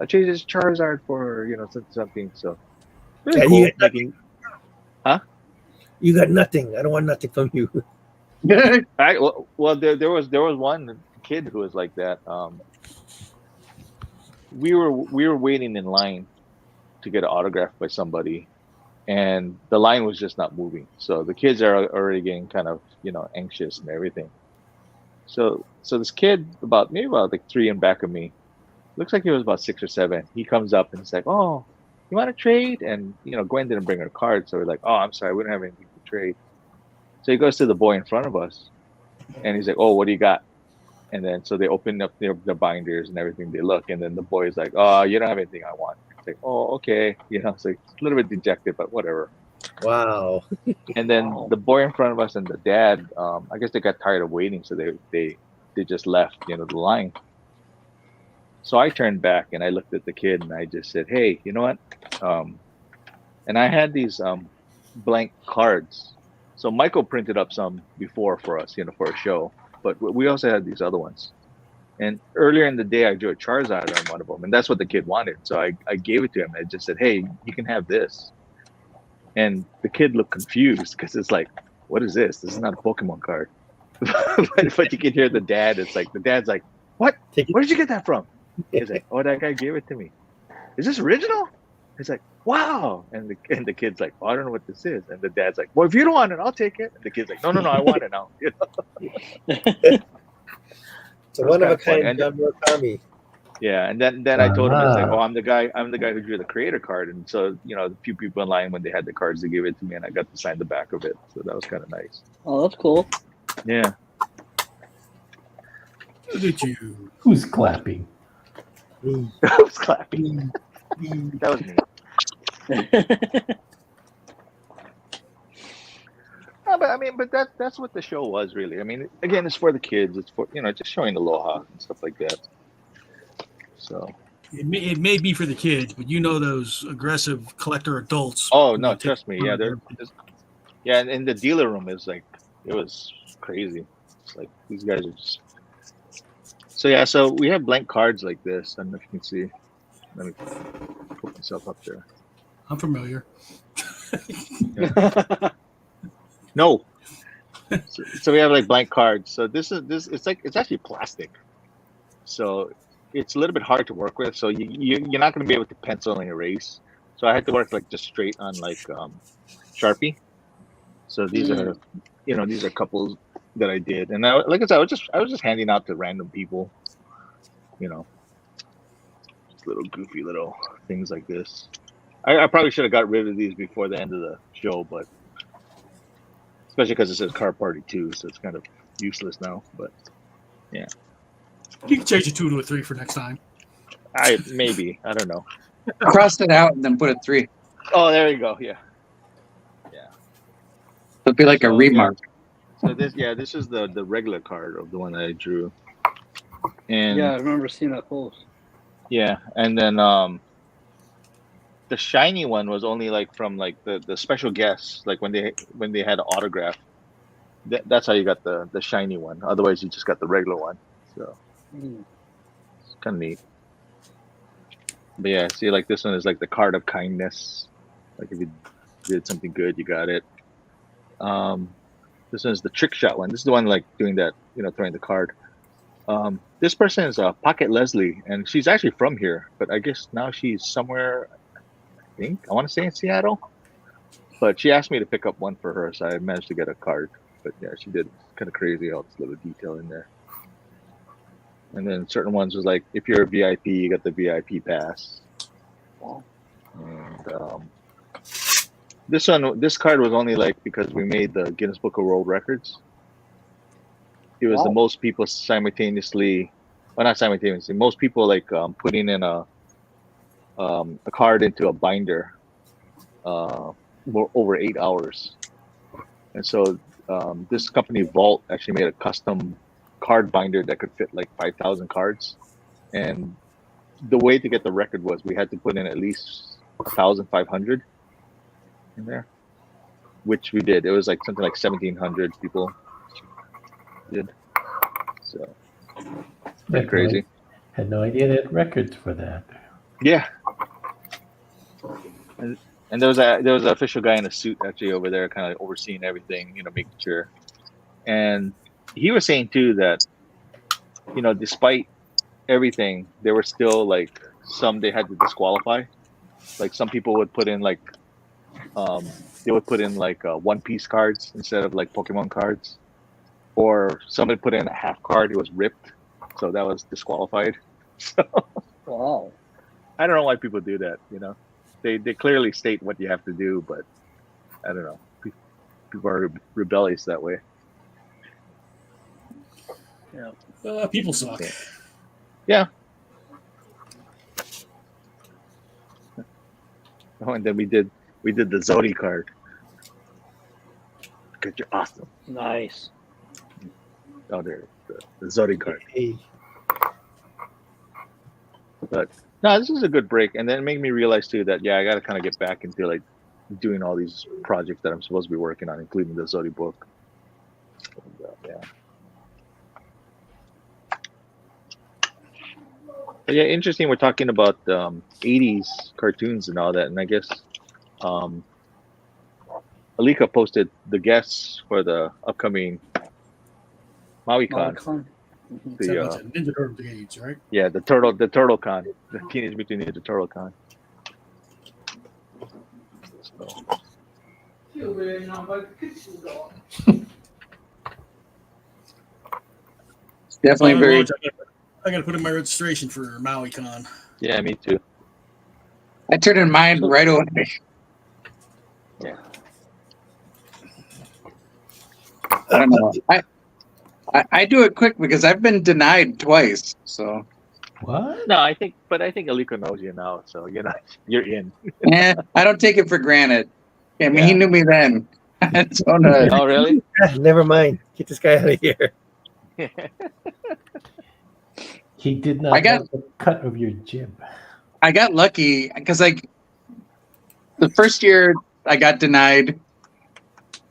I traded this Charizard for, something. So really cool. Huh? You got nothing. I don't want nothing from you. There was one kid who was like that. We were waiting in line to get an autograph by somebody, and the line was just not moving. So the kids are already getting kind of anxious and everything. So this kid maybe about like 3 in back of me, looks like he was about 6 or 7. He comes up and he's like, "Oh, you want to trade?" And Gwen didn't bring her card, so we're like, "Oh, I'm sorry, we don't have anything to trade." So he goes to the boy in front of us, and he's like, "Oh, what do you got?" And then so they open up their binders and everything. They look, and then the boy is like, "Oh, you don't have anything I want." It's like, "Oh, okay," so it's a little bit dejected, but whatever. Wow. And then the boy in front of us and the dad, I guess they got tired of waiting, so they just left, the line. So I turned back and I looked at the kid and I just said, "Hey, you know what?" And I had these blank cards. So Michael printed up some before for us, for a show, but we also had these other ones. And earlier in the day, I drew a Charizard on one of them, and that's what the kid wanted. So I gave it to him. I just said, "Hey, you can have this." And the kid looked confused because it's like, "What is this? This is not a Pokemon card." but you can hear the dad. It's like the dad's like, "What? Where did you get that from?" He's like, "Oh, that guy gave it to me. Is this original?" He's like, "Wow." And the kid's like, "Oh, I don't know what this is." And the dad's like, "Well, if you don't want it, I'll take it." And the kid's like, "No, I want it now." It's a one of a kind Murakami. Yeah, and then I told him, I was like, "Oh, I'm the guy who drew the creator card." And so a few people in line, when they had the cards, they gave it to me, and I got to sign the back of it. So that was kind of nice. Oh, that's cool. Yeah. Look at you. Who's clapping? Me. I was clapping. That was me. No, but that's what the show was really. I mean, again, it's for the kids. It's for just showing aloha and stuff like that. So It may be for the kids, but those aggressive collector adults. Oh no, trust me. Yeah, and in the dealer room is like it was crazy. It's like these guys are just. So yeah, so we have blank cards like this. I don't know if you can see. Let me put myself up there. I'm familiar. No. So we have like blank cards. So this it's actually plastic. So it's a little bit hard to work with. So you're not going to be able to pencil and erase. So I had to work like just straight on like Sharpie. So these are these are couples that I did, and like I said, I was just handing out to random people. Just little goofy little things like this. I probably should have got rid of these before the end of the show, but especially because it says Car Party 2, so it's kind of useless now. But yeah, you can change a 2 to a 3 for next time. I don't know. Crossed it out and then put a 3. Oh, there you go. Yeah. It'll be like a remark. Yeah. So this is the regular card of the one that I drew. And Yeah, I remember seeing that post. yeah, and then the shiny one was only like from like the special guests, like when they had an autograph. That's how you got the shiny one. Otherwise, you just got the regular one. So Mm. it's kind of neat. But yeah, see, like this one is like the card of kindness. Like if you did something good, you got it. This one is the trick shot one. This is the one like doing that, throwing the card. This person is Pocket Leslie, and she's actually from here, but I guess now she's somewhere. I want to say in Seattle. But she asked me to pick up one for her, so I managed to get a card. But yeah, she did kind of crazy, all this little detail in there. And then certain ones was like, if you're a VIP, you got the VIP pass. And this card was only like because we made the Guinness Book of World Records. It was the most people simultaneously, well, not simultaneously, most people like putting in a card into a binder over 8 hours. And so this company Vault actually made a custom card binder that could fit like 5,000 cards. And the way to get the record was we had to put in at least 1,500 in there, which we did. It was like something like 1,700 people did. So pretty crazy. Had no idea they had records for that. Yeah. And there was an official guy in a suit actually over there, kind of overseeing everything, making sure. And he was saying too that, despite everything, there were still like some they had to disqualify. Like some people would put in like, they would put in like One Piece cards instead of like Pokemon cards, or somebody put in a half card, it was ripped, so that was disqualified. So, Wow. I don't know why people do that. They clearly state what you have to do, but I don't know. People are rebellious that way. Yeah. People suck. Yeah. Oh, and then we did the Zodi card. Because you're awesome. Nice. Oh, there, the Zodi card. Hey. But no, this is a good break, and then it made me realize too that I got to kind of get back into like doing all these projects that I'm supposed to be working on, including the Zodi book. And, yeah. But yeah, interesting. We're talking about 80s cartoons and all that, and I guess Alika posted the guests for the upcoming MauiCon. MauiCon. Is that what's it? Ninja Turtle Age, right? Yeah, the Turtle Con, the Teenage Mutant Ninja Turtle Con. So. It's definitely very. I got to put in my registration for MauiCon. Yeah, me too. I turned in mine right away. Yeah. I don't know. I do it quick because I've been denied twice. So. What? No, I think Alika knows you now, so you're in. I don't take it for granted. I mean, he knew me then. So no. Oh, really? Never mind. Get this guy out of here. He did not have the cut of your jib. I got lucky because the first year I got denied,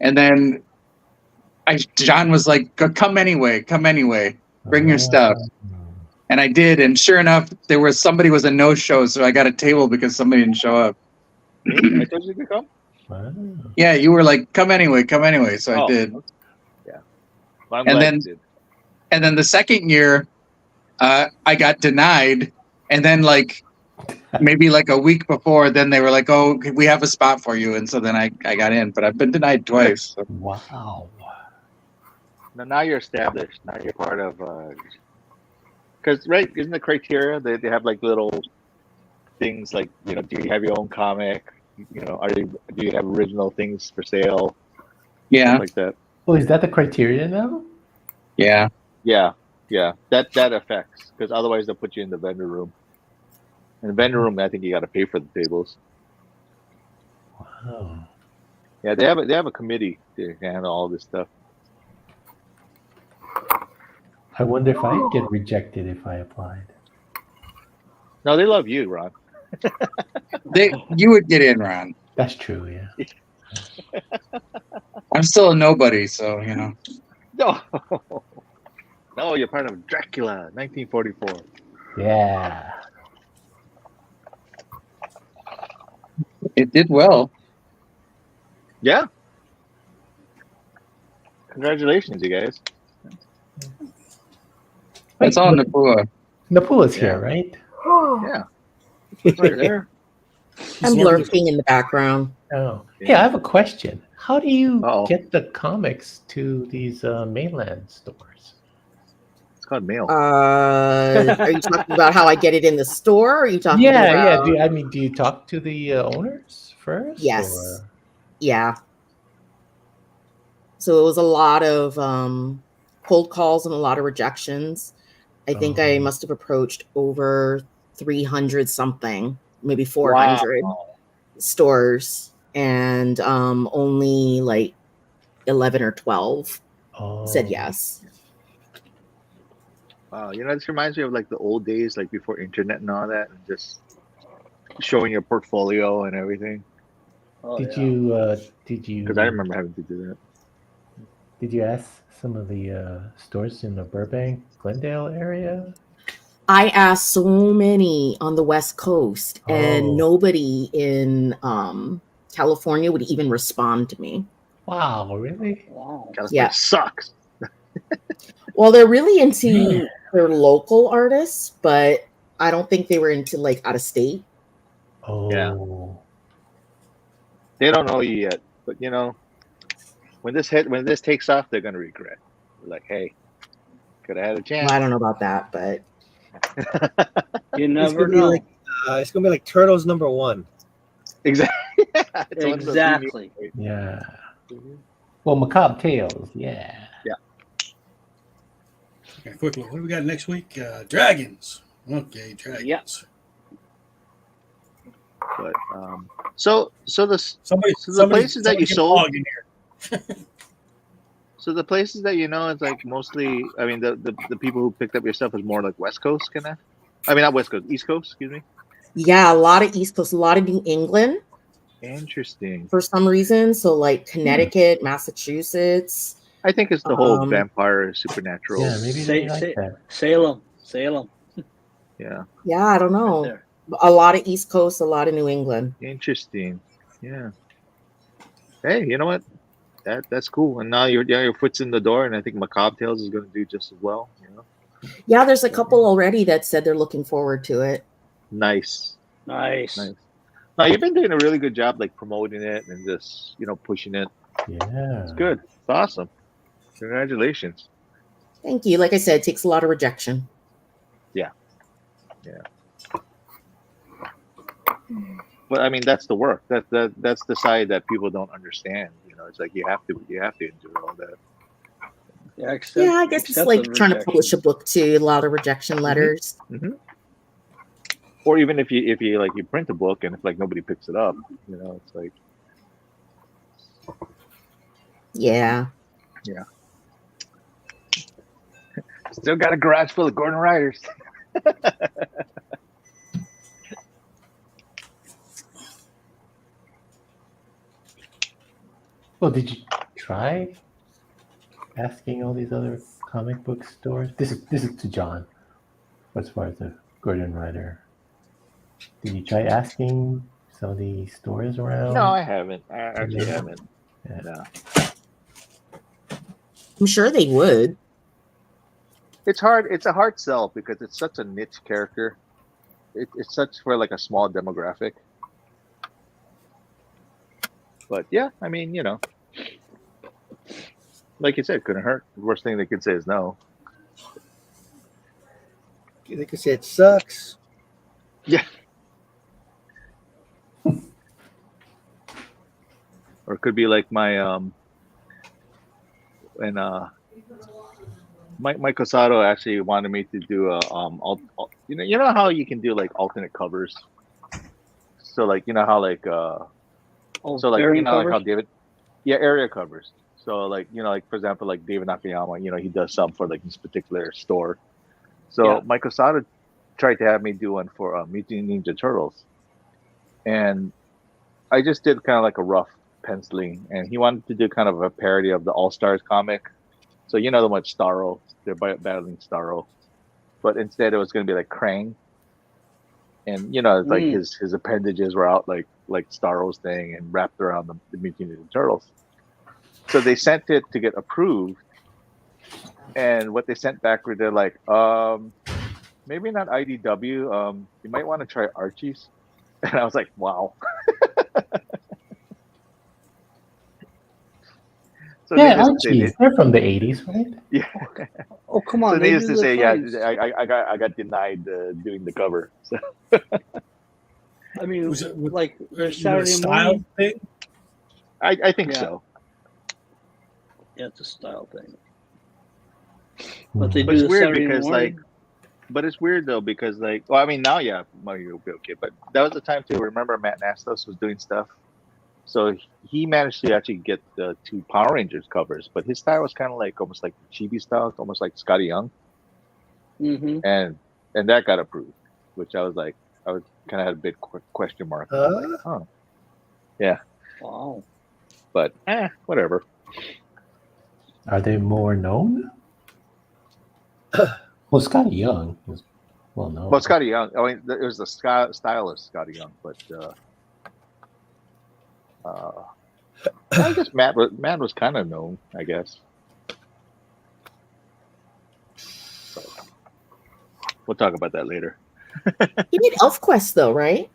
and then John was like, "Come anyway, bring your stuff." And I did, and sure enough, somebody was a no-show, so I got a table because somebody didn't show up. I told you to come. Wow. Yeah, you were like, "Come anyway," so I did. Yeah, well, I'm glad you did. And then the second year, I got denied, and then like maybe like a week before, then they were like, "Oh, we have a spot for you," and so then I got in, but I've been denied twice. So. Wow. Now you're established. Now you're part of. Because isn't the criteria they have like little things like do you have your own comic? Do you have original things for sale? Yeah, like that. Oh, is that the criteria now? Yeah. Yeah. That affects, because otherwise they'll put you in the vendor room. In the vendor room, I think you got to pay for the tables. Wow. Yeah, they have a committee to handle all this stuff. I wonder if I'd get rejected if I applied. No, they love you, Ron. You would get in, Ron. That's true, yeah. I'm still a nobody, so you know. No, no, you're part of Dracula, 1944. Yeah. It did well. Yeah. Congratulations, you guys. That's all Napua. Napua's Yeah. here, right? Yeah. It's right there. I'm learning. lurking in the background. Oh. Yeah. Hey, I have a question. How do you Uh-oh. get the comics to these mainland stores? It's called mail. Are you talking about how I get it in the store? Or are you talking Yeah. about? Do you talk to the owners first? Yes. Or? Yeah. So it was a lot of cold calls and a lot of rejections. I think I must have approached over 300 something, maybe 400 stores, and only like 11 or 12 said yes. Wow, this reminds me of like the old days, like before internet and all that, and just showing your portfolio and everything. Oh, Did yeah. you? Because I remember having to do that. Did you ask some of the stores in the Burbank, Glendale area? I asked so many on the West Coast, and Oh. nobody in California would even respond to me. Wow, really? Wow. California Yeah. sucks. Well, they're really into their local artists, but I don't think they were into like out of state. Oh. Yeah. They don't know you yet, but when this takes off, they're gonna regret. They're like, hey, could have had a chance. Well, I don't know about that, but You It's never gonna be know. like it's gonna be like Turtles #1. Exactly. It's one of those Exactly. unique- Yeah. Well, Macabre Tales, yeah. Okay, quick look. What do we got next week? Dragons. Okay, dragons. Yep. But so the Somebody, places that you get sold. logged in here. So the places that it's like mostly. I mean, the people who picked up your stuff is more like West Coast kind of. I mean, not West Coast, East Coast. Excuse me. yeah, a lot of East Coast, a lot of New England Interesting. for some reason. So like Connecticut, Massachusetts. I think it's the whole vampire supernatural. Yeah, maybe they like that. Salem. Yeah. Yeah, I don't know. Right there. A lot of East Coast, a lot of New England. Interesting. Yeah. Hey, you know what? That's cool. And now your foot's in the door, and I think Macabre Tales is going to do just as well. Yeah, there's a couple already that said they're looking forward to it. Nice. Nice. Now you've been doing a really good job, like promoting it and just pushing it. Yeah. It's good. It's awesome. Congratulations. Thank you. Like I said, it takes a lot of rejection. Yeah. But I mean, that's the work. That's the side that people don't understand. It's like you have to endure all that. Yeah, I guess it's like trying to publish a book too. A lot of rejection letters. Mm-hmm. Or even if you like you print a book and if like nobody picks it up, it's like Yeah. Still got a garage full of Gordon Riders. Well, did you try asking all these other comic book stores? This is to John, as far as the Gordon Rider. Did you try asking some of the stores around? No, I haven't. I actually haven't. Yeah. No. I'm sure they would. It's hard. It's a hard sell because it's such a niche character. It's such for like a small demographic. But yeah, I mean, like you said, couldn't hurt. The worst thing they could say is no. They could say it sucks. Yeah. Or it could be like my Mike Cosato actually wanted me to do a you know how you can do like alternate covers. So like how like so like like how David area covers. So like like for example, like David Nakayama, he does some for like this particular store. So Mike Osada tried to have me do one for Mutant Ninja Turtles, and I just did kind of like a rough penciling, and he wanted to do kind of a parody of the All Stars comic. So the one Starro, they're battling Starro, but instead it was going to be like Krang, and it's like his appendages were out like Starro's thing and wrapped around the Mutant Ninja Turtles. So they sent it to get approved, and what they sent back were they're like, maybe not IDW. You might want to try Archie's, and I was like, wow. So Archie's. They're from the 80s, right? Yeah. Oh, come on. So needless to say, I got denied doing the cover. So. I mean, Was it like Saturday style morning thing? I think so. Yeah, it's a style thing. But But it's weird because but it's weird though because I mean now Mario will be okay, but that was the time too. Remember Matt Nastos was doing stuff, so he managed to actually get the 2 Power Rangers covers, but his style was kind of like almost like chibi style, almost like Scotty Young, and that got approved, which I was kind of had a big question mark. Yeah. Wow. But whatever. Are they more known? Well, Scotty Young was well known. Well, Scotty Young. I mean, it was the style of Scotty Young, but I guess Matt was kind of known. I guess. So, we'll talk about that later. He did ElfQuest though, right?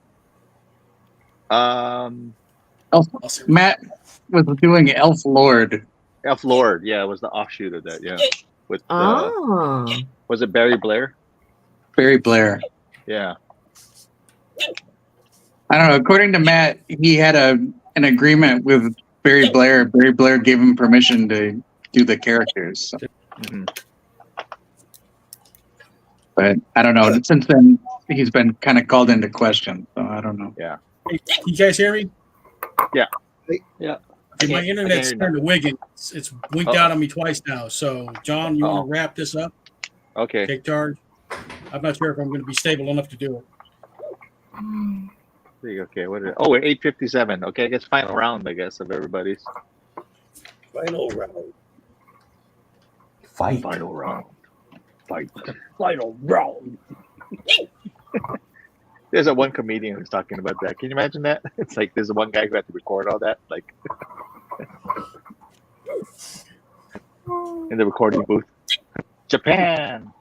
Matt was doing Elf Lord. Elf Lord, yeah, it was the offshoot of that, yeah. With was it Barry Blair? Barry Blair. Yeah. I don't know. According to Matt, he had an agreement with Barry Blair. Barry Blair gave him permission to do the characters. So. But I don't know. Since then, he's been kind of called into question. So I don't know. Yeah. Hey, you guys hear me? Yeah. Yeah. Okay, my internet's turned to wigging. It's winked out on me twice now. So, John, you want to wrap this up? Okay. Take charge. I'm not sure if I'm going to be stable enough to do it. Okay, what is it? Oh, we're 8:57. Okay, I guess final round, I guess, of everybody's. Final round. Fight. Final round. Fight. Final round. There's a one comedian who's talking about that. Can you imagine that? It's like there's a one guy who had to record all that, like in the recording booth. Japan.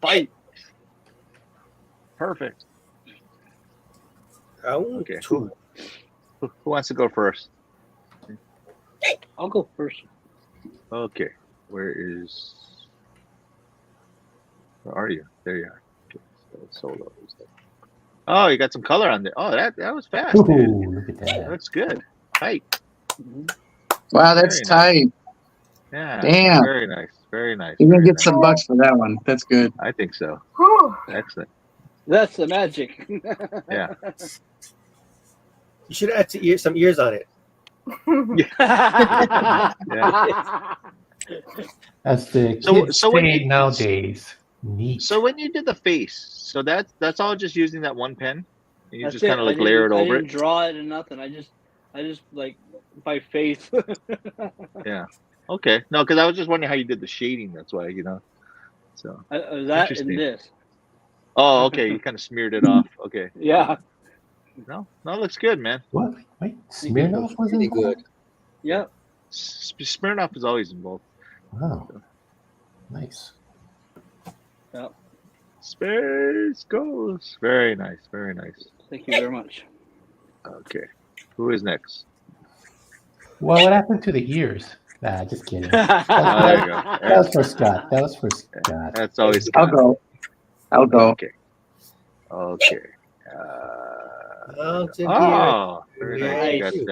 Fight. Perfect. Okay. Who wants to go first? I'll go first. Okay. Where are you? There you are. Solo. Oh, you got some color on there. Oh, that was fast. Ooh, Dude. look at that. Looks good. Tight. Wow, that's tight. Yeah. Damn. Very nice. Very nice. You're going to Very get some bucks for that one. That's good. I think so. Excellent. That's the magic. Yeah. You should add some ears on it. Yeah. That's the kids say nowadays. Neat. So when you did the face, so that's all just using that one pen, and you That's just kind of like I layer it over didn't draw it and nothing. I just like by faith. Yeah. Okay. No, because I was just wondering how you did the shading. That's why, So that and interesting. this. Oh, okay. You kind of smeared it off. Okay. Yeah. No, it looks good, man. What? Wait, Smirnoff was Really involved? good. Yeah. Smirnoff is always involved. Wow. Nice. Yeah. Space Ghost. Very nice. Very nice. Thank you very much. Okay. Who is next? Well, what happened to the ears? Nah, just kidding. Oh, there you go. That was for Scott. That's always I'll go. Okay. Very nice. You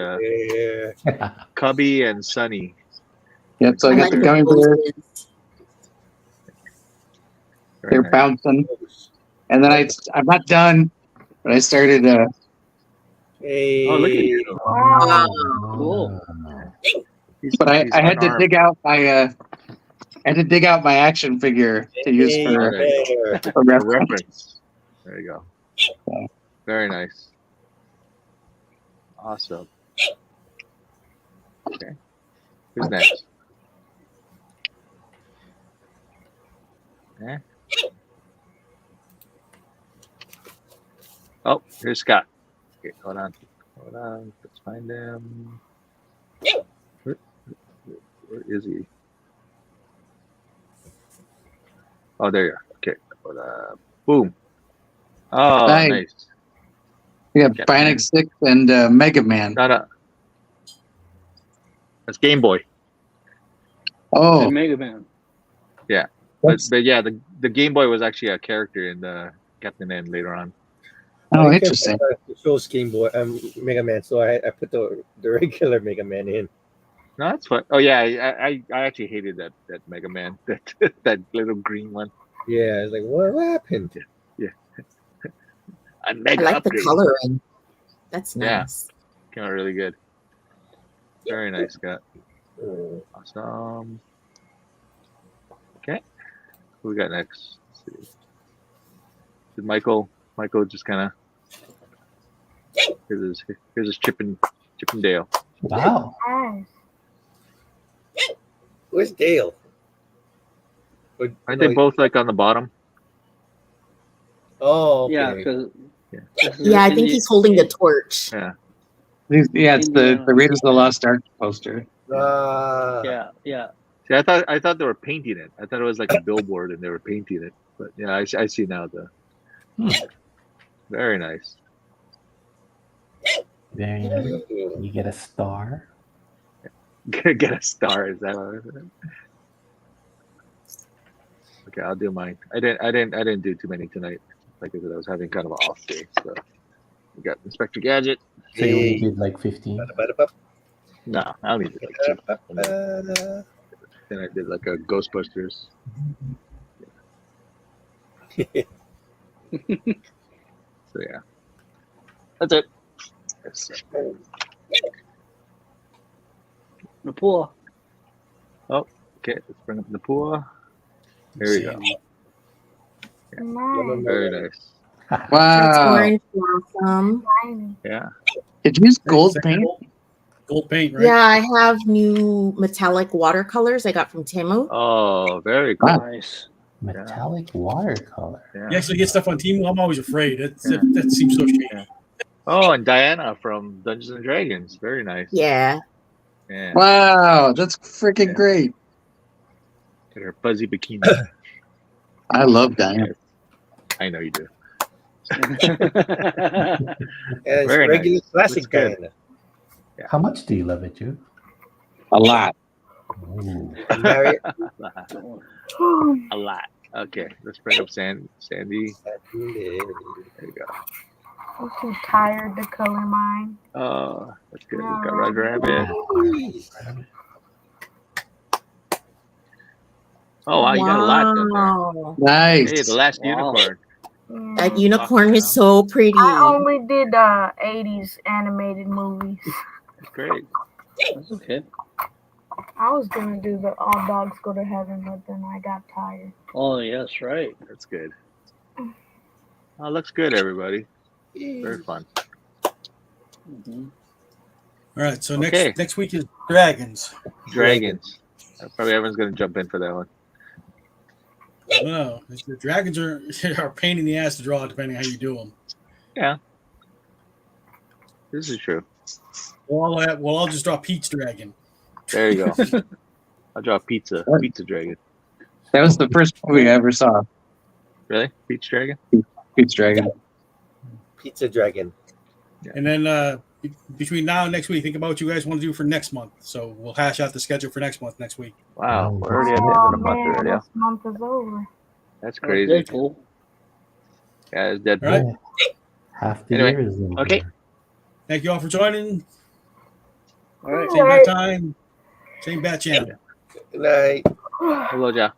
got Cubby and Sunny. Yep, so I got the gummy bears. They're bouncing. And then I'm not done, but I started Hey. Oh, look at you. Wow. Cool. But I He's had to unarmed. dig out my action figure to use Hey, for there. a A reference. reference. There you go. Very nice. Awesome. Okay. Who's next? Okay. Oh, here's Scott. Okay, hold on. Let's find him. Where is he? Oh, there you are. Okay. Hold up. Boom. Oh, Nice. nice. We got Captain. Bionic 6 and Mega Man. No. That's Game Boy. Oh, And Mega Man. Yeah. But yeah, the Game Boy was actually a character in the Captain N later on. oh, interesting. It shows Game Boy, Mega Man, so I put the regular Mega Man in. No, that's fun. Oh yeah, I actually hated that Mega Man, that little green one. Yeah, it's like, what happened? Yeah. A I mega like upgrade. the coloring. That's Yeah. nice. Came out really good. Very nice, Scott. Awesome. Okay. Who we got next? Let's see. Did Michael just kind of here's his Chippendale. Wow. Nice. Where's Dale? Aren't they both like on the bottom? Oh, okay. Yeah, because Yeah, I think he's holding the torch. Yeah. Yeah, it's the Indiana. Raiders of the Lost Ark poster. yeah. See, I thought they were painting it. I thought it was like a billboard and they were painting it. But yeah, I see now the. Very nice. Very nice. You get a star. Get a star. Is that what it is? Okay, I'll do mine. I didn't do too many tonight. Like I said, I was having kind of an off day. So we got Inspector Gadget. So you only did like 15. No, I only did like 2. Then I did like a Ghostbusters. So yeah, that's it. Napua. Oh, okay. Let's bring up Napua. There we go. Nice. Very nice. That's Wow. orange blossom. Tiny. Yeah. Did you use gold paint? Gold paint, right? Yeah, I have new metallic watercolors I got from Temu. Oh, very cool. Nice. Metallic watercolor. Yeah. You actually get stuff on Temu. I'm always afraid. Yeah. That seems so shady. Yeah. Oh, and Diana from Dungeons and Dragons. Very nice. Yeah. Yeah. Wow, that's freaking Yeah. great. Get her fuzzy bikini. I love Diana. I know you do. And it's Very regular nice. classic Looks good. Diana. How much do you love it, Jude? A lot. Ooh. Marry it. A lot. Okay, let's bring up Sandy. There you go. I'm too tired to color mine. Oh, that's good. We've got Roger Rabbit. Oh, wow, you got a lot done there. Wow. Nice. Hey, the last Wow. unicorn. Yeah. That unicorn is so pretty. I only did 80s animated movies. That's great. That's okay. I was gonna do the All Dogs Go to Heaven, but then I got tired. Oh, yes, right. That's good. Oh, looks good, everybody. Very fun. Mm-hmm. All right, so Okay. next week is Dragons. Dragons. Probably everyone's going to jump in for that one. I don't know. The dragons are a pain in the ass to draw, depending on how you do them. Yeah. This is true. Well, I'll just draw Pete's dragon. There you go. I'll draw Pizza Dragon. That was the first movie I ever saw. Really? Peach Dragon? Pete's Dragon. Pizza Dragon. And then between now and next week, think about what you guys want to do for next month. So we'll hash out the schedule for next month next week. Wow. We're already at the end of the month man, already. this month is over. That's crazy. Deadpool. Yeah, it's Deadpool. All right. Yeah. Half the Anyway, year is over. okay. Thank you all for joining. All right. Same bat time, same bat channel. Good night. Hello, Ja.